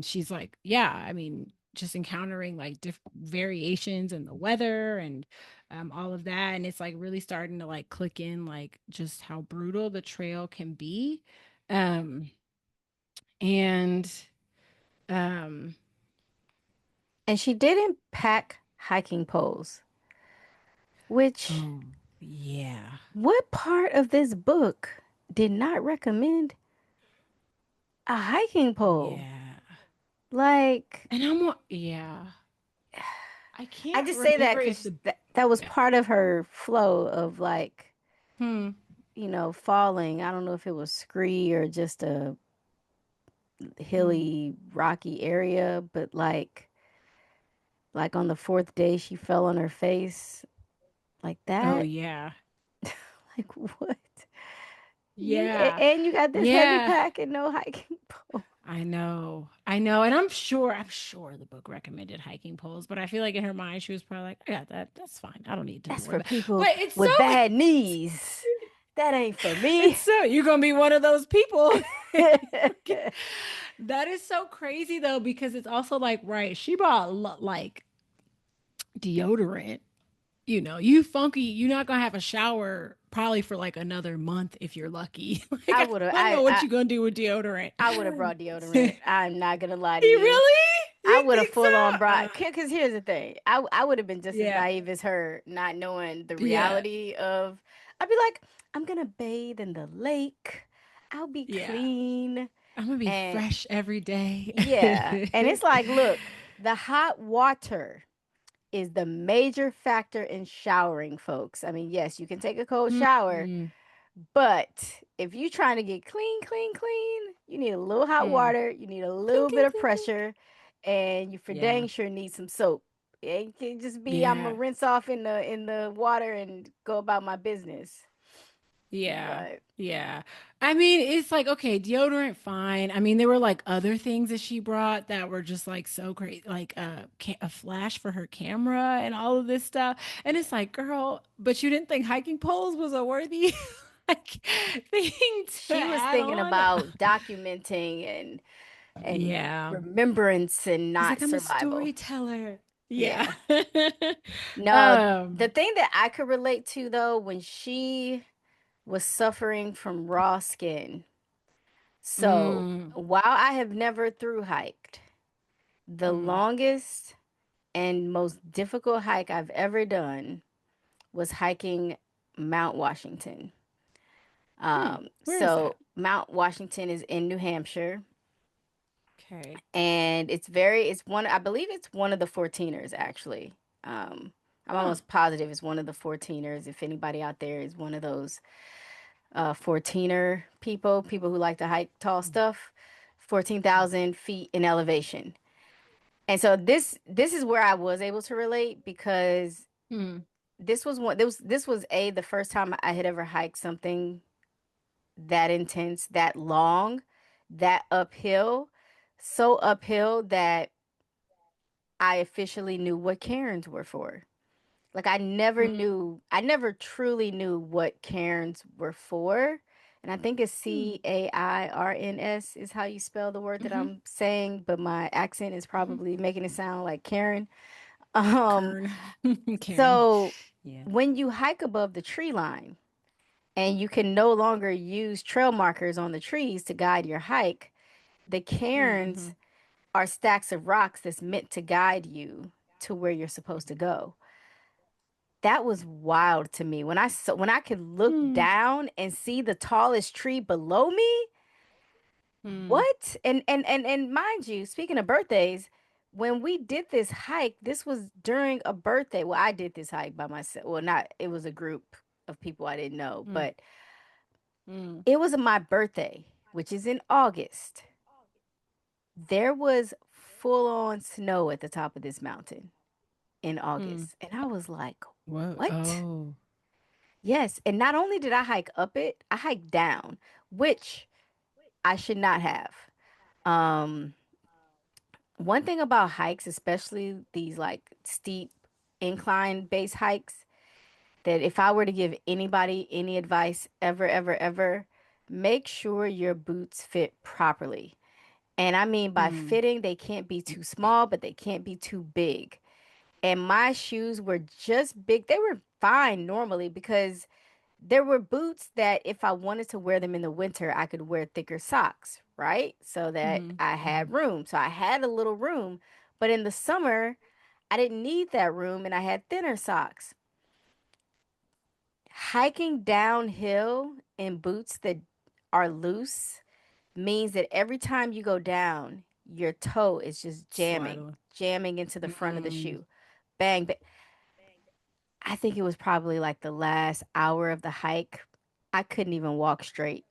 She's like, yeah, I mean, just encountering like different variations in the weather and all of that. And it's like really starting to like click in like just how brutal the trail can be. Um, and um, And she didn't pack hiking poles, which oh yeah, what part of this book did not recommend a hiking pole? yeah. Like, And yeah. I I can't just say that remember if because the that was yeah. part of her flow of like, Hmm. falling. I don't know if it was scree or just a Hmm. hilly, rocky area, but like on the fourth day, she fell on her face like Oh that. yeah. Like what? Yeah. And you got this heavy Yeah. pack and no hiking pole. I know. I know. And I'm sure the book recommended hiking poles, but I feel like in her mind she was probably like, I got that. That's fine. I don't need to That's worry for about. people But it's so with bad knees. That ain't for me. it's so you're gonna be one of those people. That is so crazy though, because it's also like, right, she bought like deodorant. You funky, you're not gonna have a shower probably for like another month if you're lucky. Like I I would have don't know what you're gonna do with deodorant. I would have brought You deodorant. I'm not gonna lie to you. really? I You would have think full on so? brought, because here's the thing. I would have been just as Yeah. naive as her, not knowing the Yeah. reality of. I'd be like, I'm gonna bathe in the lake. I'll be Yeah. clean. I'm gonna be And fresh every day. yeah, and it's like, look, the hot water is the major factor in showering, folks. I mean, yes, you can take a cold shower, Mm, but if you're trying to get clean, clean, clean, you need a little hot mm. water, you need a Clink, little bit clink, of clink, clink. pressure, and you for Yeah. dang sure need some soap. It can just be I'm gonna Yeah. rinse off in the water and go about my business. Yeah. But Yeah. I mean, it's like, okay, deodorant, fine. I mean, there were like other things that she brought that were just like so great, like a flash for her camera and all of this stuff. And it's like, girl, but you didn't think hiking poles was a worthy like thing to she was add thinking on? about documenting and Yeah. remembrance and She's not like, I'm a survival. storyteller. Yeah. Yeah. No, the um, thing that I could relate to though, when she was suffering from raw skin. So mm, while I have never through hiked, the mm, longest and most difficult hike I've ever done was hiking Mount Washington. where is that? So Mount Washington is in New Hampshire, Okay. and it's one, I believe it's one of the 14ers actually. I'm Huh. almost positive it's one of the 14ers. If anybody out there is one of those 14er people who like to hike tall stuff, 14,000 feet in elevation. And so this is where I was able to relate because Hmm. this was the first time I had ever hiked something that intense, that long, that uphill, so uphill that I officially knew what cairns were for. Like I never truly knew what cairns were for. And I think it's Mm, Cairns is how you spell the word that mm-hmm, I'm saying, but my accent is mm-hmm. probably making it sound like Karen. Um, Kern, Karen. so Yeah. when you hike above the tree line and you can no longer use trail markers on the trees to guide your hike, the Mm-hmm. cairns are stacks of rocks that's meant to guide you to where you're supposed to go. That was wild to me. When I could look Mm, down and see the tallest tree below me, mm, what? And mind you, speaking of birthdays, when we did this hike, this was during a birthday. Well, I did this hike by myself. Well, not, it was a group of people I didn't know, mm, but mm, it was my birthday, which is in August. There was full on snow at the top of this mountain in mm. August. And I was like, Whoa. what? Oh. Yes. And not only did I hike up it, I hiked down, which I should not have. Um, One thing about hikes, especially these like steep incline base hikes, that if I were to give anybody any advice ever, ever, ever, make sure your boots fit properly. And I mean by Mm, fitting, they can't be too small, but they can't be too big. And my shoes were just big. They were fine normally because there were boots that if I wanted to wear them in the winter, I could wear thicker socks, right? So that mm-hmm, I mm-hmm. had room. So I had a little room. But in the summer, I didn't need that room and I had thinner socks. Hiking downhill in boots that are loose means that every time you go down, your toe is just Slide jamming, on. jamming into the front of the Mm, shoe. Bang, bang. I think it was probably like the last hour of the hike. I couldn't even walk straight.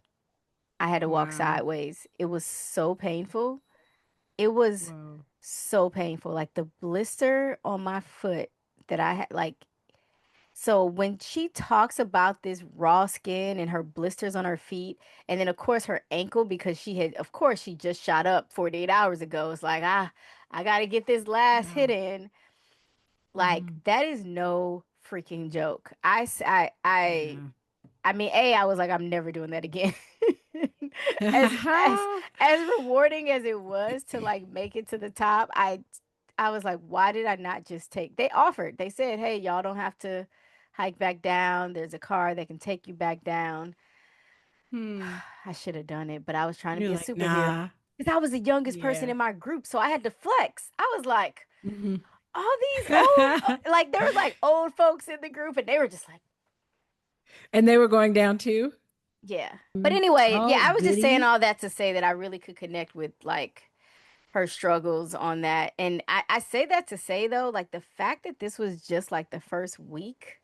I had to walk wow. sideways. It was so painful. It was Whoa. so painful. Like the blister on my foot that I had, like, so when she talks about this raw skin and her blisters on her feet, and then of course her ankle, because she had, of course, she just shot up 48 hours ago. It's like, I got to get this last hit Wow. in. Like, Mm-hmm. that is no freaking joke. I mean, I was like, I'm never doing that again. As as Yeah. as rewarding as it was to like make it to the top, I was like, why did I not just take? They offered. They said, "Hey, y'all don't have to hike back down. There's a car that can take you back down." Hmm. I should have done it, but I was trying to You're be a like, superhero nah. because I was the youngest person Yeah. in my group, so I had to flex. I was like, Mm-hmm. all these old, like there was like old folks in the group, and they were just like, And they were going down too? yeah. But anyway, yeah, Oh, I was just saying goody. all that to say that I really could connect with like her struggles on that. And I say that to say though, like the fact that this was just like the first week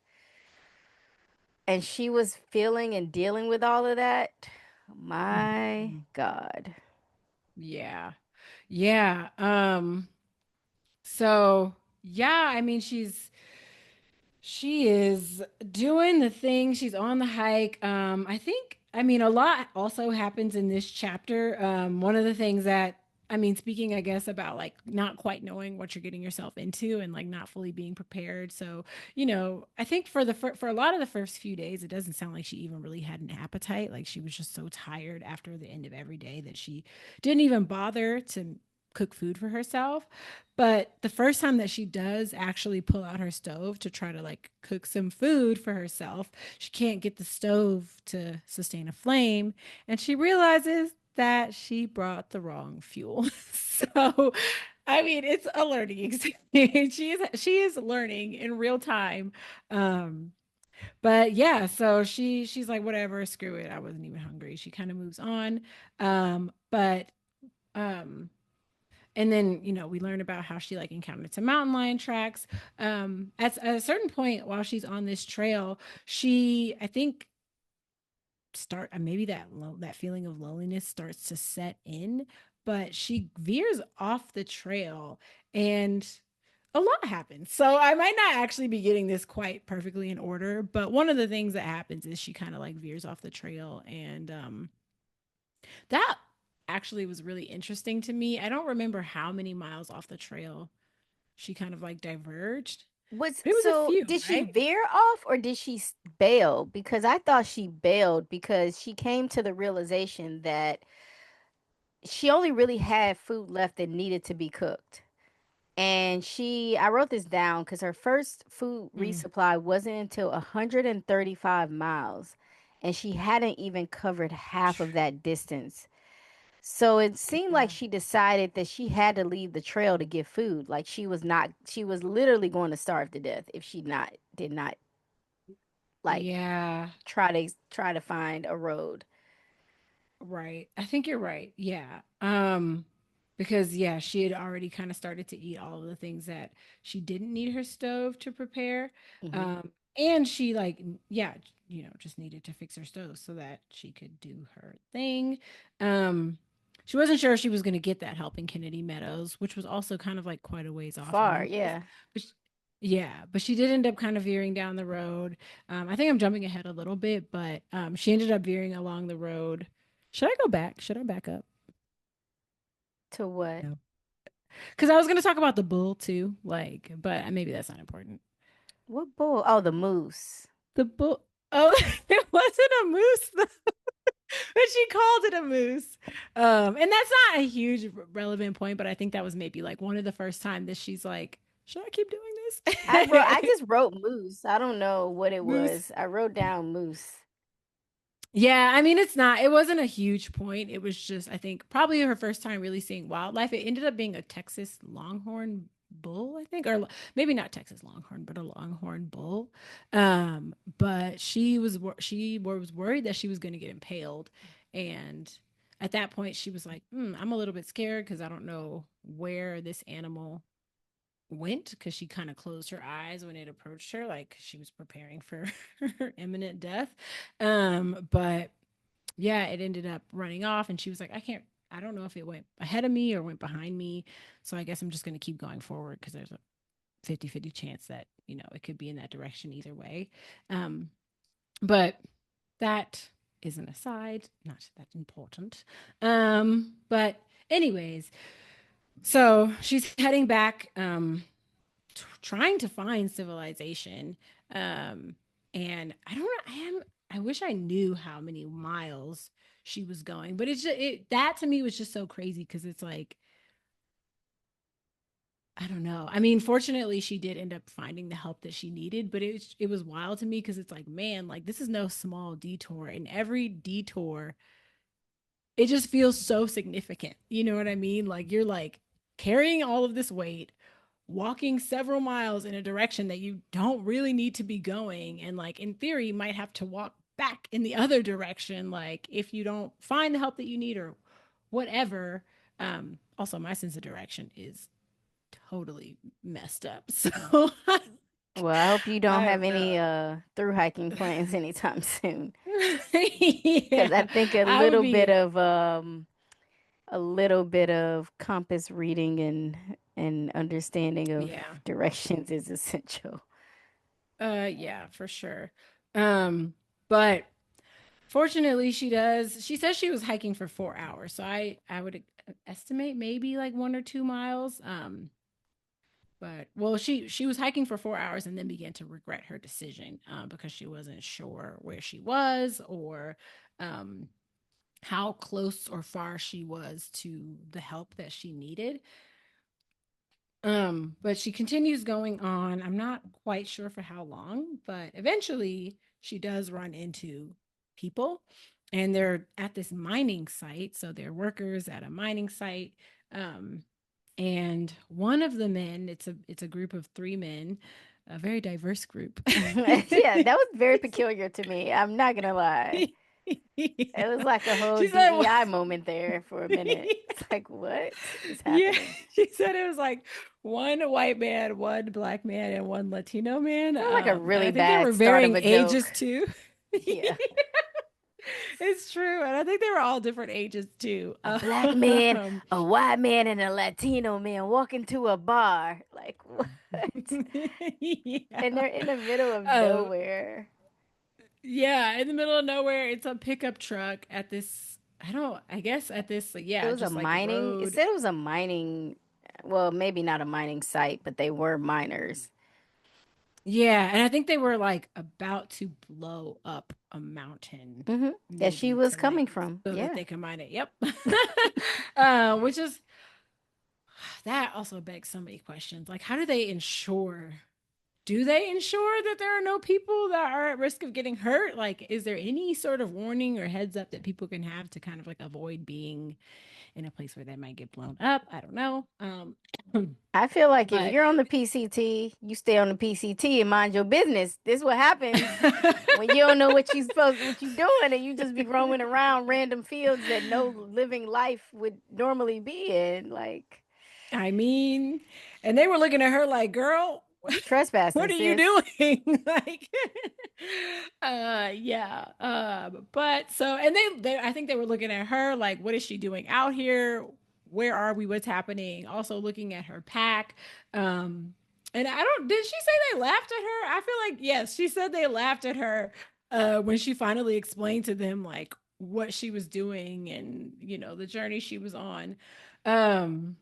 and she was feeling and dealing with all of that, my Mhm. God. Yeah. Yeah. So yeah, I mean she is doing the thing. She's on the hike. I think, I mean, a lot also happens in this chapter. One of the things that, I mean, speaking, I guess, about like not quite knowing what you're getting yourself into and like not fully being prepared. So, I think for a lot of the first few days, it doesn't sound like she even really had an appetite. Like she was just so tired after the end of every day that she didn't even bother to cook food for herself. But the first time that she does actually pull out her stove to try to like cook some food for herself, she can't get the stove to sustain a flame. And she realizes that she brought the wrong fuel. So, I mean, it's a learning experience. She is learning in real time. Um, but yeah, so she's like, whatever, screw it. I wasn't even hungry. She kind of moves on. But um and then we learn about how she like encountered some mountain lion tracks. At a certain point while she's on this trail, she, I think, start maybe that feeling of loneliness starts to set in, but she veers off the trail and a lot happens. So I might not actually be getting this quite perfectly in order, but one of the things that happens is she kind of like veers off the trail, and that actually was really interesting to me. I don't remember how many miles off the trail she kind of like diverged. Was But it was a so few, did she right? veer off or did she bail? Because I thought she bailed because she came to the realization that she only really had food left that needed to be cooked. And I wrote this down because her first food Mm. resupply wasn't until 135 miles, and she hadn't even covered half of that distance. So it seemed like Yeah. she decided that she had to leave the trail to get food. Like she was literally going to starve to death if she not did not like Yeah. try to find a road. Right. I think you're right. Yeah. Because yeah, she had already kind of started to eat all of the things that she didn't need her stove to prepare. Hmm. And she like yeah, just needed to fix her stove so that she could do her thing. Um she wasn't sure if she was going to get that help in Kennedy Meadows, which was also kind of like quite a ways off Far, anyways. yeah. But yeah, but she did end up kind of veering down the road. I think I'm jumping ahead a little bit, but she ended up veering along the road. Should I go back? Should I back up? To what? No. Because I was going to talk about the bull too, like, but maybe that's not important. What bull? Oh, the moose. The bull. Oh, it wasn't a moose, though, but she called it a moose. And that's not a huge relevant point, but I think that was maybe like one of the first time that she's like, should I keep doing I this? just wrote moose. I don't know what it Moose. was. I wrote down moose. Yeah, I mean, it wasn't a huge point. It was just, I think, probably her first time really seeing wildlife. It ended up being a Texas longhorn bull, I think, or maybe not Texas longhorn, but a longhorn bull. But she was worried that she was going to get impaled. And at that point, she was like, I'm a little bit scared because I don't know where this animal went because she kind of closed her eyes when it approached her, like she was preparing for her imminent death. But yeah, it ended up running off, and she was like, I don't know if it went ahead of me or went behind me. So I guess I'm just going to keep going forward because there's a 50-50 chance that, it could be in that direction either way. Um, but that is an aside, not that important. But anyways, so she's heading back. Trying to find civilization. Um, and I don't know. I wish I knew how many miles she was going, but that to me was just so crazy because it's like, I don't know. I mean, fortunately, she did end up finding the help that she needed, but it was wild to me because it's like, man, like this is no small detour, and every detour it just feels so significant. You know what I mean? Like you're like carrying all of this weight, walking several miles in a direction that you don't really need to be going. And like in theory, you might have to walk back in the other direction, like if you don't find the help that you need or whatever. Also my sense of direction is totally messed up. So Well, I hope you don't I have don't any know. through hiking plans anytime soon. Because I Yeah, think I would be. a little bit of compass reading and understanding of Yeah. directions is essential. Yeah, for sure. But fortunately, she says she was hiking for 4 hours. So I would estimate maybe like 1 or 2 miles. But well, she was hiking for 4 hours and then began to regret her decision because she wasn't sure where she was or um, how close or far she was to the help that she needed. But she continues going on. I'm not quite sure for how long, but eventually she does run into people and they're at this mining site. So they're workers at a mining site. Um, and one of the men, it's a group of three men, a very diverse group. Yeah, that was very peculiar to me. I'm not gonna lie. It was Yeah. like a whole She said, DEI moment there for a minute. It's like, what is yeah, happening? she said it was like one white man, one black man, and one Latino man. Sounds like a And really I think they were bad start of varying a joke. ages too. Yeah. It's true, and I think they were all different ages too. A black man, a white man, and a Latino man walk into a bar. Like, what? Yeah. And they're in the middle of Um, nowhere. yeah, in the middle of nowhere, it's a pickup truck at this. I don't. I guess at this, like, It yeah, was a just like mining, it road. said it was a mining, well, maybe not a mining site, but they were miners. Yeah, and I think they were like about to blow up a mountain, Hmm. That she maybe was to like coming from. so that Yeah. they can mine it. Yep. Which is that also begs so many questions. Like, how do they ensure? Do they ensure that there are no people that are at risk of getting hurt? Like, is there any sort of warning or heads up that people can have to kind of like avoid being in a place where they might get blown up? I don't know. I feel like if But you're on the PCT, you stay on the PCT and mind your business. This is what happens when you don't know what you doing, and you just be roaming around random fields that no living life would normally be in. Like, I mean, and they were looking at her like, girl, you what trespassing, are you sis. doing? Like, yeah. But so, and I think they were looking at her like, what is she doing out here? Where are we? What's happening? Also looking at her pack. Um, and I don't, did she say they laughed at her? I feel like, yes, she said they laughed at her when she finally explained to them like what she was doing and, the journey she was on. Um,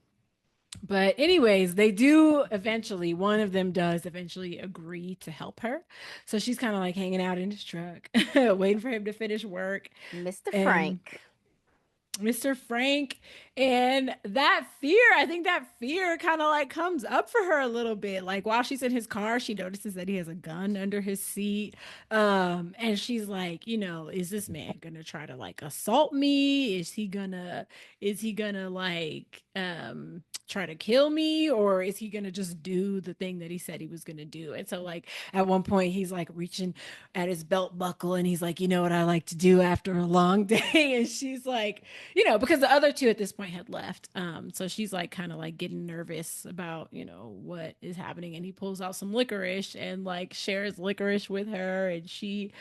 but anyways, they do eventually, one of them does eventually agree to help her. So she's kind of like hanging out in his truck, waiting for him to finish work. Mr. And Frank. Mr. Frank. And that fear, I think that fear kind of like comes up for her a little bit. Like while she's in his car, she notices that he has a gun under his seat. And she's like, is this man gonna try to like assault me? Is he gonna like try to kill me, or is he gonna just do the thing that he said he was gonna do? And so like at one point he's like reaching at his belt buckle and he's like, you know what I like to do after a long day? And she's like, because the other two at this point had left. So she's like kind of like getting nervous about, what is happening. And he pulls out some licorice and like shares licorice with her. And she,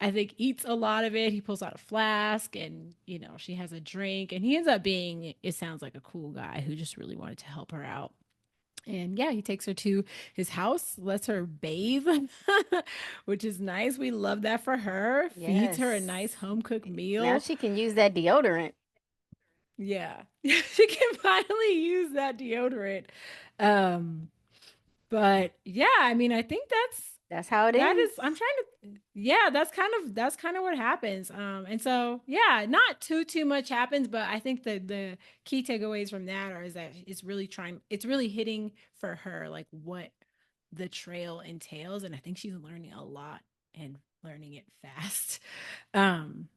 I think, eats a lot of it. He pulls out a flask and, she has a drink. And he ends up being, it sounds like a cool guy who just really wanted to help her out. And yeah, he takes her to his house, lets her bathe, which is nice. We love that for her. Feeds her a nice Yes. home cooked Now meal. she can use that deodorant. Yeah. She can finally use that deodorant. Um, but yeah, I mean, I think That's how it that is ends. I'm trying to yeah, that's kind of what happens. And so yeah, not too much happens, but I think the key takeaways from that are is that it's really hitting for her like what the trail entails, and I think she's learning a lot and learning it fast. Um,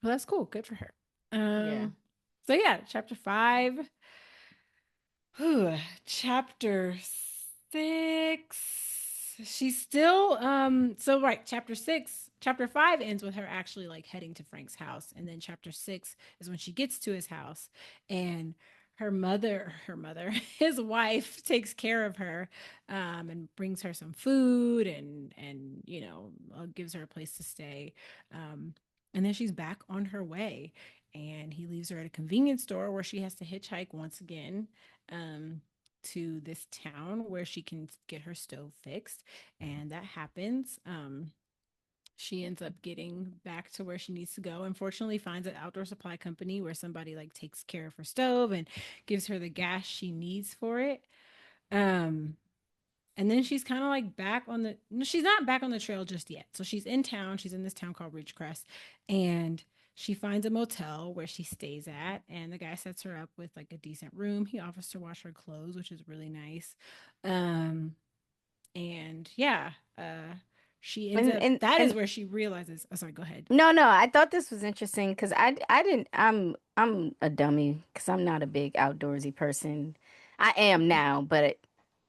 well, that's cool. Good for her. Yeah. So yeah, chapter 5. Whew, chapter 6. She's still so right, chapter 5 ends with her actually like heading to Frank's house, and then chapter 6 is when she gets to his house and her mother, his wife takes care of her and brings her some food and gives her a place to stay. Um and then she's back on her way, and he leaves her at a convenience store where she has to hitchhike once again um, to this town where she can get her stove fixed. And that happens. She ends up getting back to where she needs to go. Unfortunately, finds an outdoor supply company where somebody like takes care of her stove and gives her the gas she needs for it. Um, and then she's kind of like back on the no, she's not back on the trail just yet. So she's in town. She's in this town called Ridgecrest, and she finds a motel where she stays at, and the guy sets her up with like a decent room. He offers to wash her clothes, which is really nice. Um and yeah, she ends And up and that is and where she realizes, oh sorry, go ahead. no, no, I thought this was interesting because I didn't I'm a dummy because I'm not a big outdoorsy person. I am now, but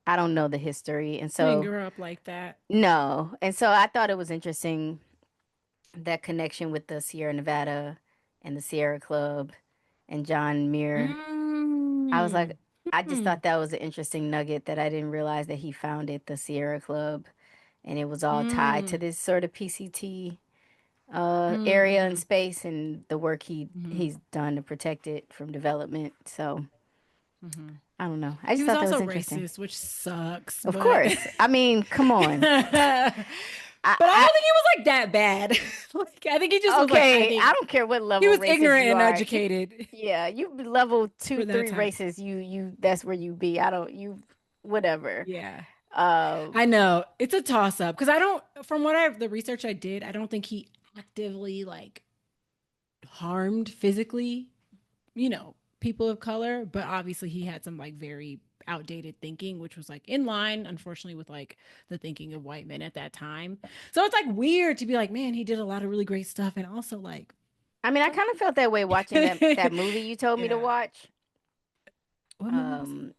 I don't know the history, and You didn't so grow up like that. no, and so I thought it was interesting that connection with the Sierra Nevada and the Sierra Club and John Muir. I was Mm. like, I just Hmm. thought that was an interesting nugget that I didn't realize that he founded the Sierra Club, and it was all tied to Mm. this sort of PCT area and Mm-hmm. space and the work Mm-hmm. he's done to protect it from development. So Mm-hmm. I don't know. I He just was thought that also was interesting. racist, which sucks, Of but course. I mean, come on. but I I don't think he was like that bad. Like I think he just was like I okay. I think don't care what he level was racist ignorant you and are. educated Yeah, you be level two, for that three time. races. You that's where you be. I don't you whatever. Yeah. Um, I know it's a toss up because I don't, from what the research I did, I don't think he actively like harmed physically, people of color, but obviously he had some like very outdated thinking, which was like in line, unfortunately, with like the thinking of white men at that time. So it's like weird to be like, man, he did a lot of really great stuff, and also like, I mean, I kind of felt that way watching that movie you told me to yeah. watch. What movie was it? Um,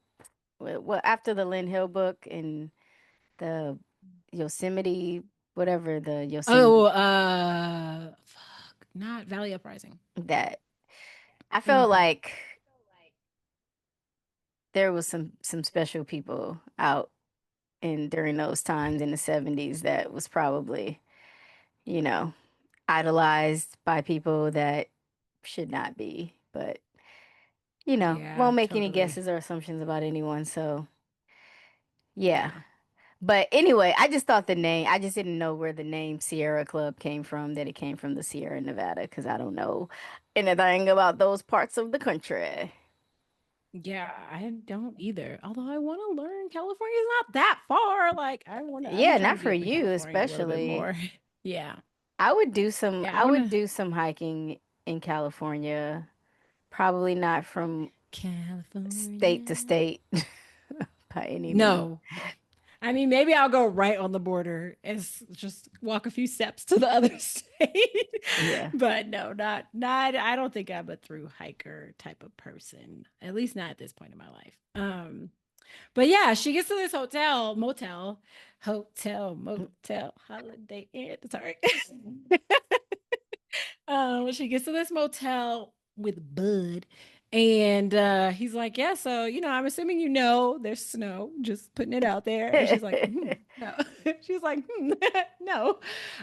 well, after the Lynn Hill book and the Yosemite, whatever the Oh, Yosemite fuck, not Valley Uprising. that I felt Mm-hmm. like there was some special people out in during those times in the 70s that was probably, you know, idolized by people that should not be. But, Yeah, won't make any totally. guesses or assumptions about anyone. So, yeah. Yeah. But anyway, I just thought the name, I just didn't know where the name Sierra Club came from, that it came from the Sierra Nevada, because I don't know anything about those parts of the country. Yeah, I don't either. Although I want to learn. California's not that far. Like I've been Yeah, trying not to for get up in you California a little bit especially. more. Yeah. Yeah, I I want would to do some hiking in California, probably not from state to California. state by any means. No. I mean, maybe I'll go right on the border and just walk a few steps to the other state. Yeah. But no, not I don't think I'm a through hiker type of person. At least not at this point in my life. But yeah, she gets to this motel, holiday inn. Sorry. She gets to this motel with Bud, and he's like, "Yeah, so I'm assuming there's snow. Just putting it out there." And she's like, no." She's like, no."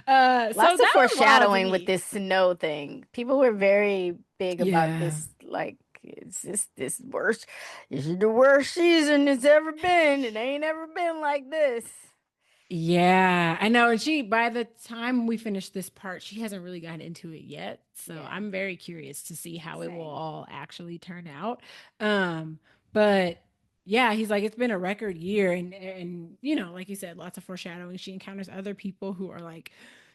So Lots of that was wild to foreshadowing with me. this snow thing. People were very big about Yeah. this, like, is this worst? This is the worst season it's ever been. It ain't ever been like this. Yeah, I know. And by the time we finish this part, she hasn't really gotten into it yet. So Yeah, I'm very curious to see how it will same. all actually turn out. Um, but yeah, he's like, it's been a record year. And, like you said, lots of foreshadowing. She encounters other people who are like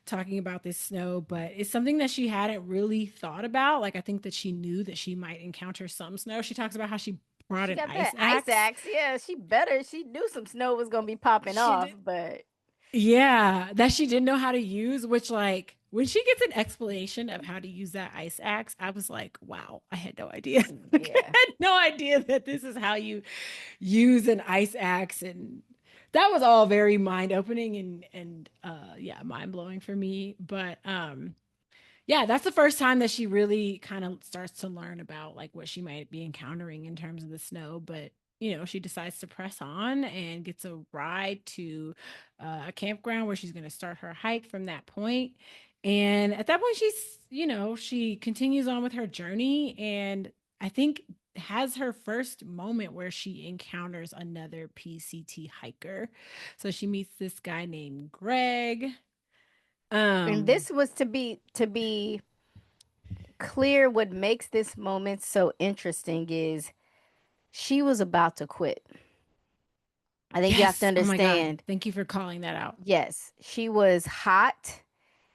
talking about this snow, but it's something that she hadn't really thought about. Like, I think that she knew that she might encounter some snow. She talks about how she brought She an got ice that ice axe. axe. Yeah, she better. She knew some snow was gonna be popping She off, did. but Yeah, that she didn't know how to use, which like when she gets an explanation of how to use that ice axe, I was like, wow, I had no idea. Like, I yeah. had no idea that this is how you use an ice axe. And that was all very mind opening and yeah, mind blowing for me. But yeah, that's the first time that she really kind of starts to learn about like what she might be encountering in terms of the snow. But she decides to press on and gets a ride to a campground where she's going to start her hike from that point. And at that point, she continues on with her journey, and I think has her first moment where she encounters another PCT hiker. So she meets this guy named Greg. And Um, this was to be clear. What makes this moment so interesting is she was about to quit. I think you have to Yes. Oh my God. understand. Thank you for calling that out. Yes, she was hot.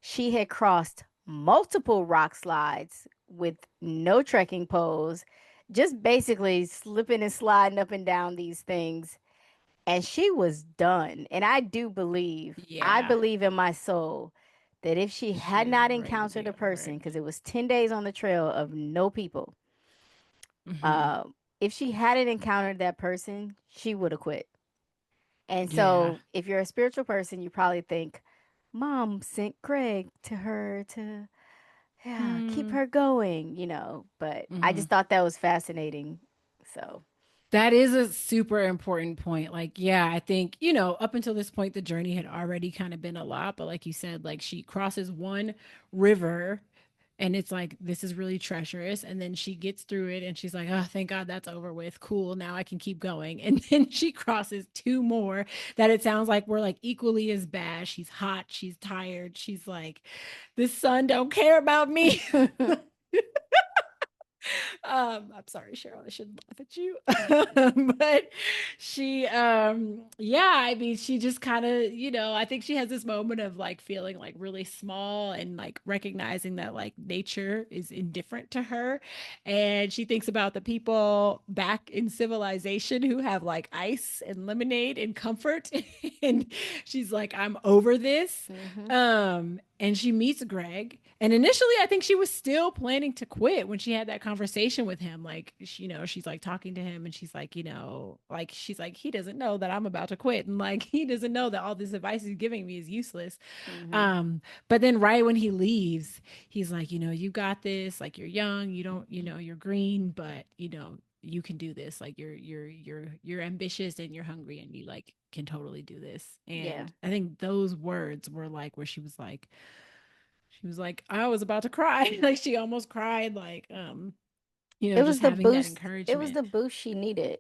She had crossed multiple rock slides with no trekking poles, just basically slipping and sliding up and down these things. And she was done. And I Yeah. believe in my soul that if she She had is not ready to encountered be a over person, it. because it was 10 days on the trail of no people, Hmm. uh, if she hadn't encountered that person, she would have quit. And Yeah. so, if you're a spiritual person, you probably think, Mom sent Craig to her to, yeah, keep Hmm. her going, But I Hmm. just thought that was fascinating. So, That is a super important point. Like, yeah, I think, up until this point, the journey had already kind of been a lot. But like you said, like she crosses one river and it's like, this is really treacherous. And then she gets through it and she's like, oh, thank God that's over with. Cool. Now I can keep going. And then she crosses two more that it sounds like were like equally as bad. She's hot. She's tired. She's like, this sun don't care about me. I'm sorry, Cheryl. I shouldn't laugh at you. But yeah, I mean, she just kind of, I think she has this moment of like feeling like really small and like recognizing that like nature is indifferent to her. And she thinks about the people back in civilization who have like ice and lemonade and comfort. And she's like, I'm over this. Hmm. And she meets Greg. And initially, I think she was still planning to quit when she had that conversation with him. Like, she's like talking to him and she's like, she's like, he doesn't know that I'm about to quit. And like, he doesn't know that all this advice he's giving me is useless. Hmm. But then right when he leaves, he's like, you got this. Like, you're young, you don't, you're green, but, you can do this. Like, you're ambitious and you're hungry and you like can totally do this. Yeah. And I think those words were like where she was like, I was about to cry. Like she almost cried, like, It was just the having that boost. It was encouragement. the boost she needed,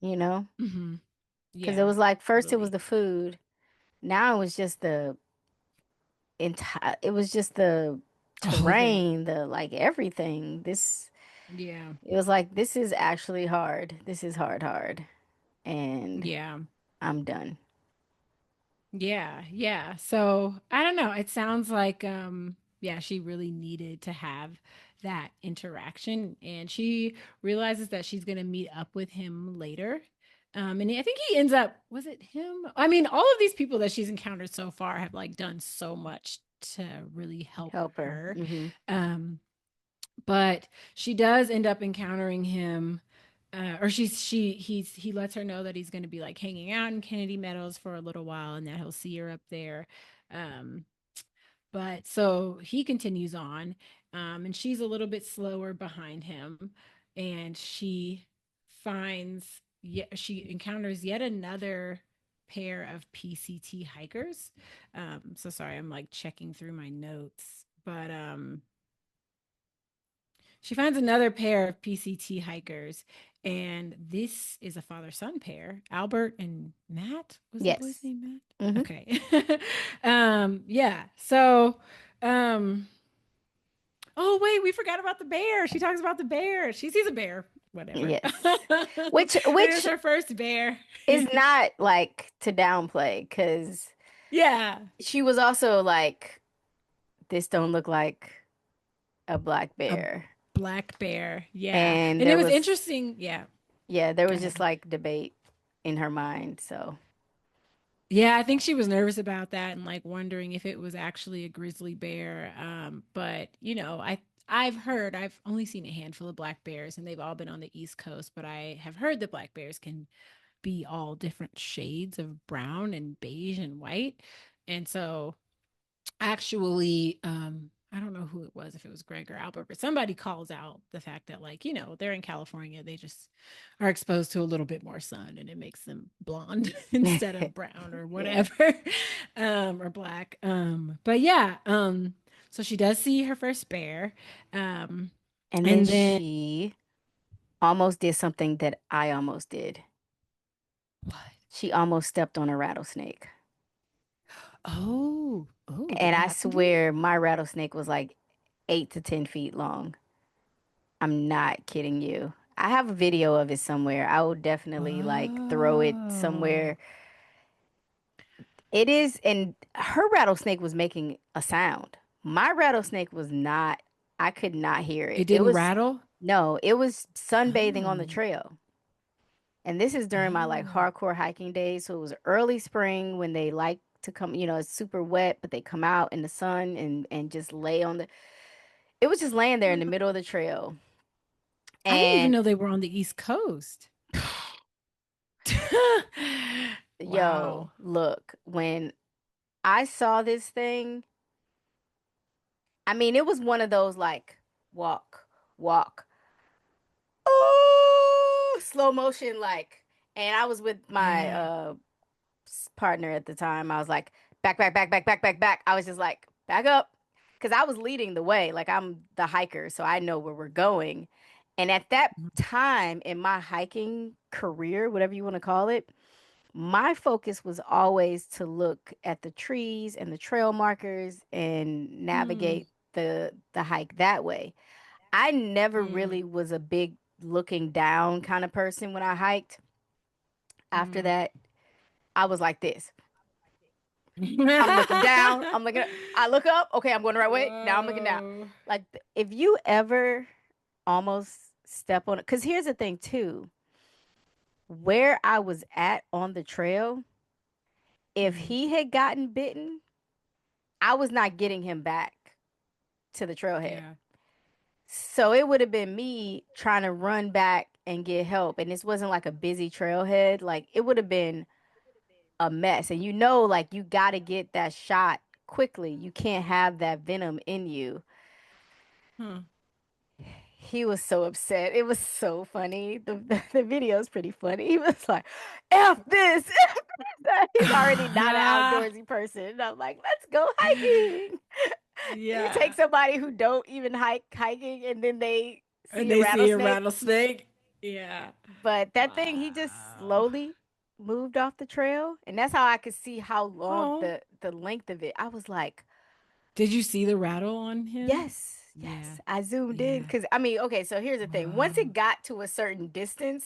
you know? Hmm. Because it Yeah, was like first it was totally. the food. Now it was just it was just the All of it. terrain, the like everything. Yeah. It was like this is actually hard. This is hard, hard. And Yeah. I'm done. Yeah, yeah. So I don't know. It sounds like yeah, she really needed to have that interaction and she realizes that she's gonna meet up with him later. And I think he ends up, was it him? I mean, all of these people that she's encountered so far have like done so much to really help Help her. her. Hmm. Um, but she does end up encountering him, or he lets her know that he's going to be like hanging out in Kennedy Meadows for a little while and that he'll see her up there. um but so he continues on, and she's a little bit slower behind him, and she encounters yet another pair of PCT hikers. So sorry, I'm like checking through my notes, but she finds another pair of PCT hikers, and this is a father son pair. Albert and Matt, was the boy's Yes. name Matt? Hmm. Okay. Yeah. So, um, oh, wait, we forgot about the bear. She talks about the bear. She sees a bear, whatever. Yes. Which It was which her first bear. is not like to downplay because Yeah. she was also like, this don't look like a black A bear. black bear. Yeah. And And it there was was, interesting. Yeah. yeah, there Go was just ahead. like debate in her mind. So, Yeah, I think she was nervous about that and like wondering if it was actually a grizzly bear. But I've only seen a handful of black bears and they've all been on the East Coast, but I have heard that black bears can be all different shades of brown and beige and white. And so actually, I don't know who it was, if it was Greg or Albert, but somebody calls out the fact that like, they're in California, they just are exposed to a little bit more sun and it makes them blonde instead of brown or yeah. whatever. Or black. But yeah, so she does see her first bear. Um And then and then she almost did something that I almost did. what? She almost stepped on a rattlesnake. Oh, And what I happened to you? swear my rattlesnake was like 8 to 10 feet long. I'm not kidding you. I have a video of it somewhere. I will definitely like throw it Oh, somewhere. It is, and her rattlesnake was making a sound. My rattlesnake was not, I could not hear it it. It didn't was, rattle? no, it was sunbathing on the Oh. trail. And this is during my like Oh. hardcore hiking days. So it was early spring when they like to come, it's super wet, but they come out in the sun and just lay on the, it was just laying there in the middle of the trail. I didn't even And know they were on the East Coast. yo, Wow. look, when I saw this thing, I mean, it was one of those like walk, walk, oh, slow motion, like, and I was with my Yeah. partner at the time. I was like, back, back, back, back, back, back, back. I was just like, back up. Because I was leading the way. Like, I'm the hiker, so I know where we're going. And at that time in my hiking career, whatever you want to call it, my focus was always to look at the trees and the trail markers and Mm. navigate the hike that way. I never Mm, really was a big looking down kind of person when I hiked. After mm. that, I was like this. I'm looking down. I look up. Okay, I'm going the right way. Now I'm looking down. Whoa. Like if you ever almost step on it, because here's the thing too, where I was at on the trail, if Mm, he had gotten bitten, I was not getting him back to the trailhead. yeah. So it would have been me trying to run back and get help. And this wasn't like a busy trailhead. Like it would have been a mess. And like you got to get that shot quickly. You can't have that venom in you. Huh. He was so upset. It was so funny. The video is pretty funny. He was like, F this. F this. He's already not an outdoorsy person. And I'm like, let's go hiking. You take Yeah. somebody who don't even hiking and then they And see a they see a rattlesnake. rattlesnake. Yeah. But that thing, he just Wow. slowly moved off the trail. And that's how I could see how long Oh. the length of it. I was like, Did you see the rattle on him? yes, Yeah. yes. I zoomed in Yeah. because I mean, okay, so here's the thing. Once Wow. it got to a certain distance,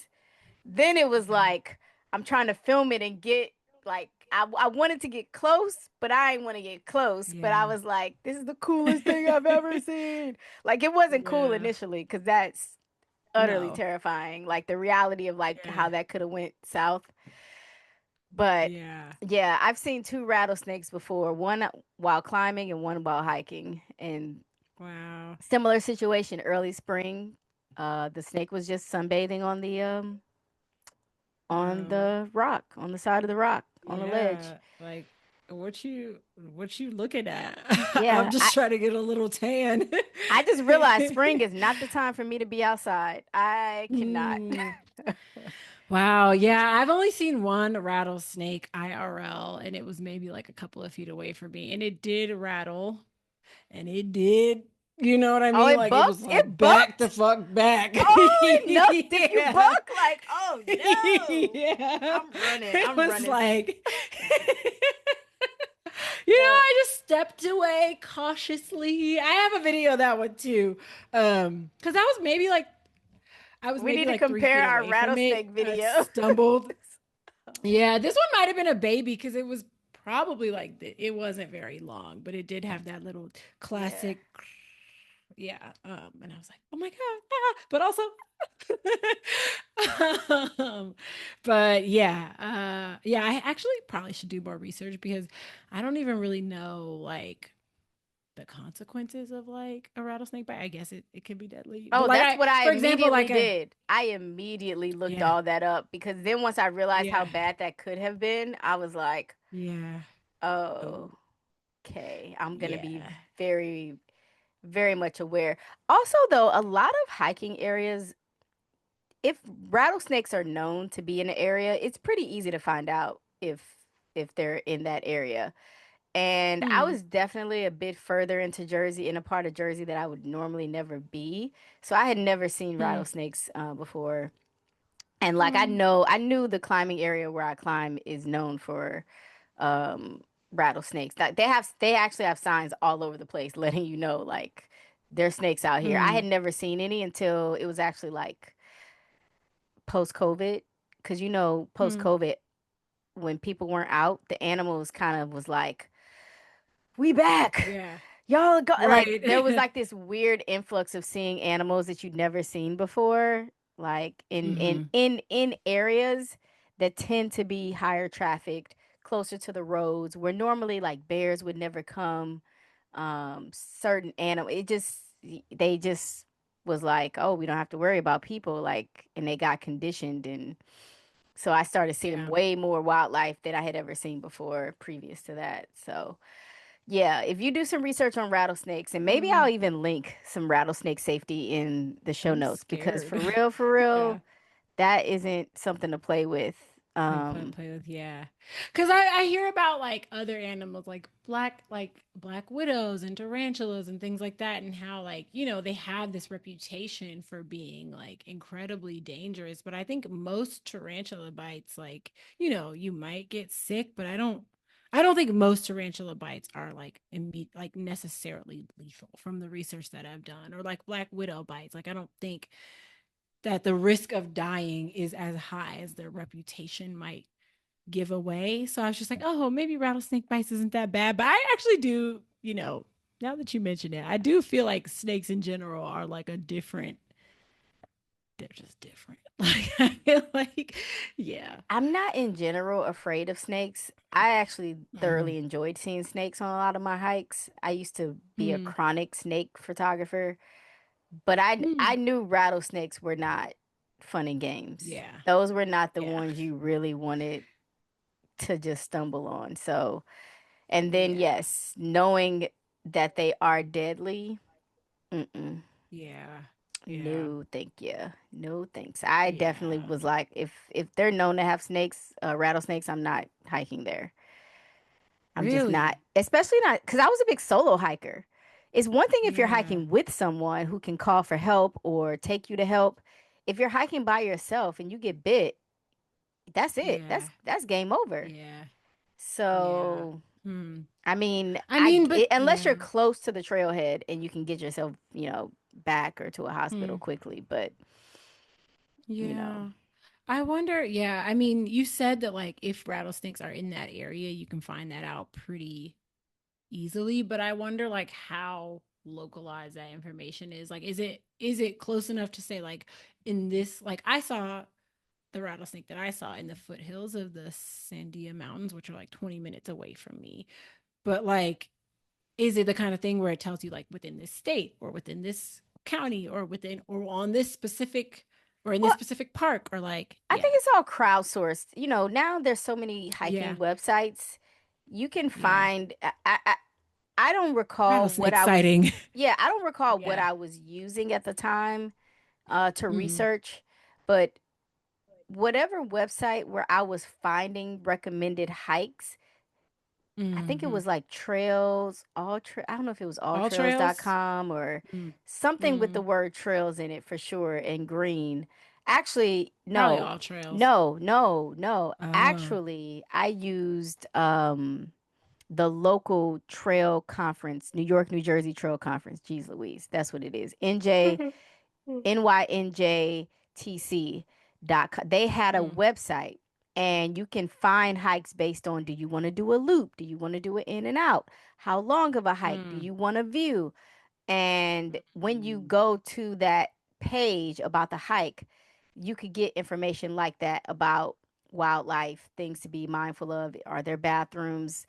then it was Yeah. like I'm trying to film it and get like I wanted to get close, but I didn't want to get close. But I Yeah. was like, this is the coolest thing I've ever seen. Like it wasn't cool Yeah. initially because that's utterly No. terrifying. Like the reality of like Yeah. how that could have went south. But Yeah. yeah, I've seen two rattlesnakes before, one while climbing and one while hiking. And Wow. similar situation, early spring. The snake was just sunbathing on Oh. the rock, on the side of the rock, on the ledge. Yeah. Like what you looking at? I'm Yeah, just trying to get a little tan. I just realized spring is not the time for me to be outside. I cannot. Hmm. Wow. Yeah. I've only seen one rattlesnake IRL, and it was maybe like a couple of feet away from me. And it did rattle, and it did, you know what I Oh, mean? it Like it bucked? was like It back the bucked? fuck back. Oh, enough. Did you Yeah. buck? Like, oh no. Yeah. I'm running. It I'm was running. like, Uh, I just stepped away cautiously. I have a video of that one too. Because I was we maybe need to like three compare feet our away from rattlesnake it. I video. stumbled. Oh, Yeah, this one might have been a baby because it was probably like it wasn't very long, but it did have that little yeah. classic, yeah. And I was like, oh my god, but also, um, but yeah, yeah. I actually probably should do more research because I don't even really know like the consequences of like a rattlesnake bite. I guess it can be deadly, but Oh, like that's what I for example, immediately like a did. I immediately looked yeah, all that up because then once I realized how yeah, bad that could have been, I was like, yeah, oh, oh okay. I'm gonna be yeah, very, very much aware. Also, though, a lot of hiking areas, if rattlesnakes are known to be in the area, it's pretty easy to find out if they're in that area. And I hmm, was definitely a bit further into Jersey, in a part of Jersey that I would normally never be. So I had never seen hmm, rattlesnakes before. And like hmm, I knew the climbing area where I climb is known for um, rattlesnakes. Like they actually have signs all over the place letting you know like there's snakes out here. I hmm, had never seen any until it was actually like post COVID, because post hmm. COVID when people weren't out, the animals kind of was like, we back. Yeah. Y'all go, like there was Right. like this weird influx of seeing animals that you'd never seen before, like Hmm. in areas that tend to be higher trafficked, closer to the roads, where normally like bears would never come. Certain animal, it just they just was like, oh, we don't have to worry about people, like, and they got conditioned, and so I started seeing Yeah. way more wildlife than I had ever seen before previous to that. So. Yeah, if you do some research on rattlesnakes, and maybe Hmm. I'll even link some rattlesnake safety in the show I'm notes because scared. for real, Yeah. that isn't something to play with. Play with, yeah. Because I hear about like other animals like black widows and tarantulas and things like that, and how like, they have this reputation for being like incredibly dangerous. But I think most tarantula bites, like, you might get sick, but I don't think most tarantula bites are like like necessarily lethal from the research that I've done, or like black widow bites. Like I don't think that the risk of dying is as high as their reputation might give away. So I was just like, oh, maybe rattlesnake bites isn't that bad. But I actually do, now that you mention it, I do feel like snakes in general are like a different, they're just different. Like I feel like, yeah. I'm not in general afraid of snakes. I actually Mm-hmm. thoroughly enjoyed seeing snakes on a lot of my hikes. I used to be a Mm. chronic snake photographer, but I Mm. knew rattlesnakes were not fun and games. Yeah. Those were not the Yeah. ones you really wanted to just stumble on. So, and then Yeah. yes, knowing that they are deadly, mm-mm. Yeah. Yeah. No, thank you. No, thanks. I definitely Yeah. was like, if they're known to have snakes, rattlesnakes, I'm not hiking there. I'm just not, Really? especially not because I was a big solo hiker. It's one thing if you're Yeah. hiking with someone who can call for help or take you to help. If you're hiking by yourself and you get bit, that's it. Yeah. That's game over. Yeah. Yeah. So, Hmm. I mean, I mean, but unless you're yeah. close to the trailhead and you can get yourself, back or to a Hmm. hospital quickly, but you know. Yeah. I wonder, yeah. I mean, you said that like if rattlesnakes are in that area, you can find that out pretty easily, but I wonder like how localized that information is. Like is it close enough to say like in this like I saw the rattlesnake that I saw in the foothills of the Sandia Mountains, which are like 20 minutes away from me. But like is it the kind of thing where it tells you like within this state or within this county or within or on this specific or in this Well, specific park or like I think yeah. it's all crowdsourced. Now there's so many hiking Yeah. websites. You can Yeah. find I don't recall what Rattlesnake I was sighting. yeah, I don't recall what Yeah. I was using at the time to Mm-hmm. research, but whatever website where I was finding recommended hikes, I think it Mm-hmm. was like trails, I don't know if it was All trails. alltrails.com or something with Mm-hmm. the word trails in it for sure and green. Actually, Probably no. all trails. No, no, no. Oh. Actually, I used the local trail conference, New York, New Jersey Trail Conference. Jeez Louise, that's what it is. NYNJTC.com. They had a Mm, website and you can find hikes based on, do you want to do a loop? Do you want to do it in and out? How long of a hike do mm, you want to view? And when you mm, go to that page about the hike, you could get information like that about wildlife, things to be mindful of. Are there bathrooms?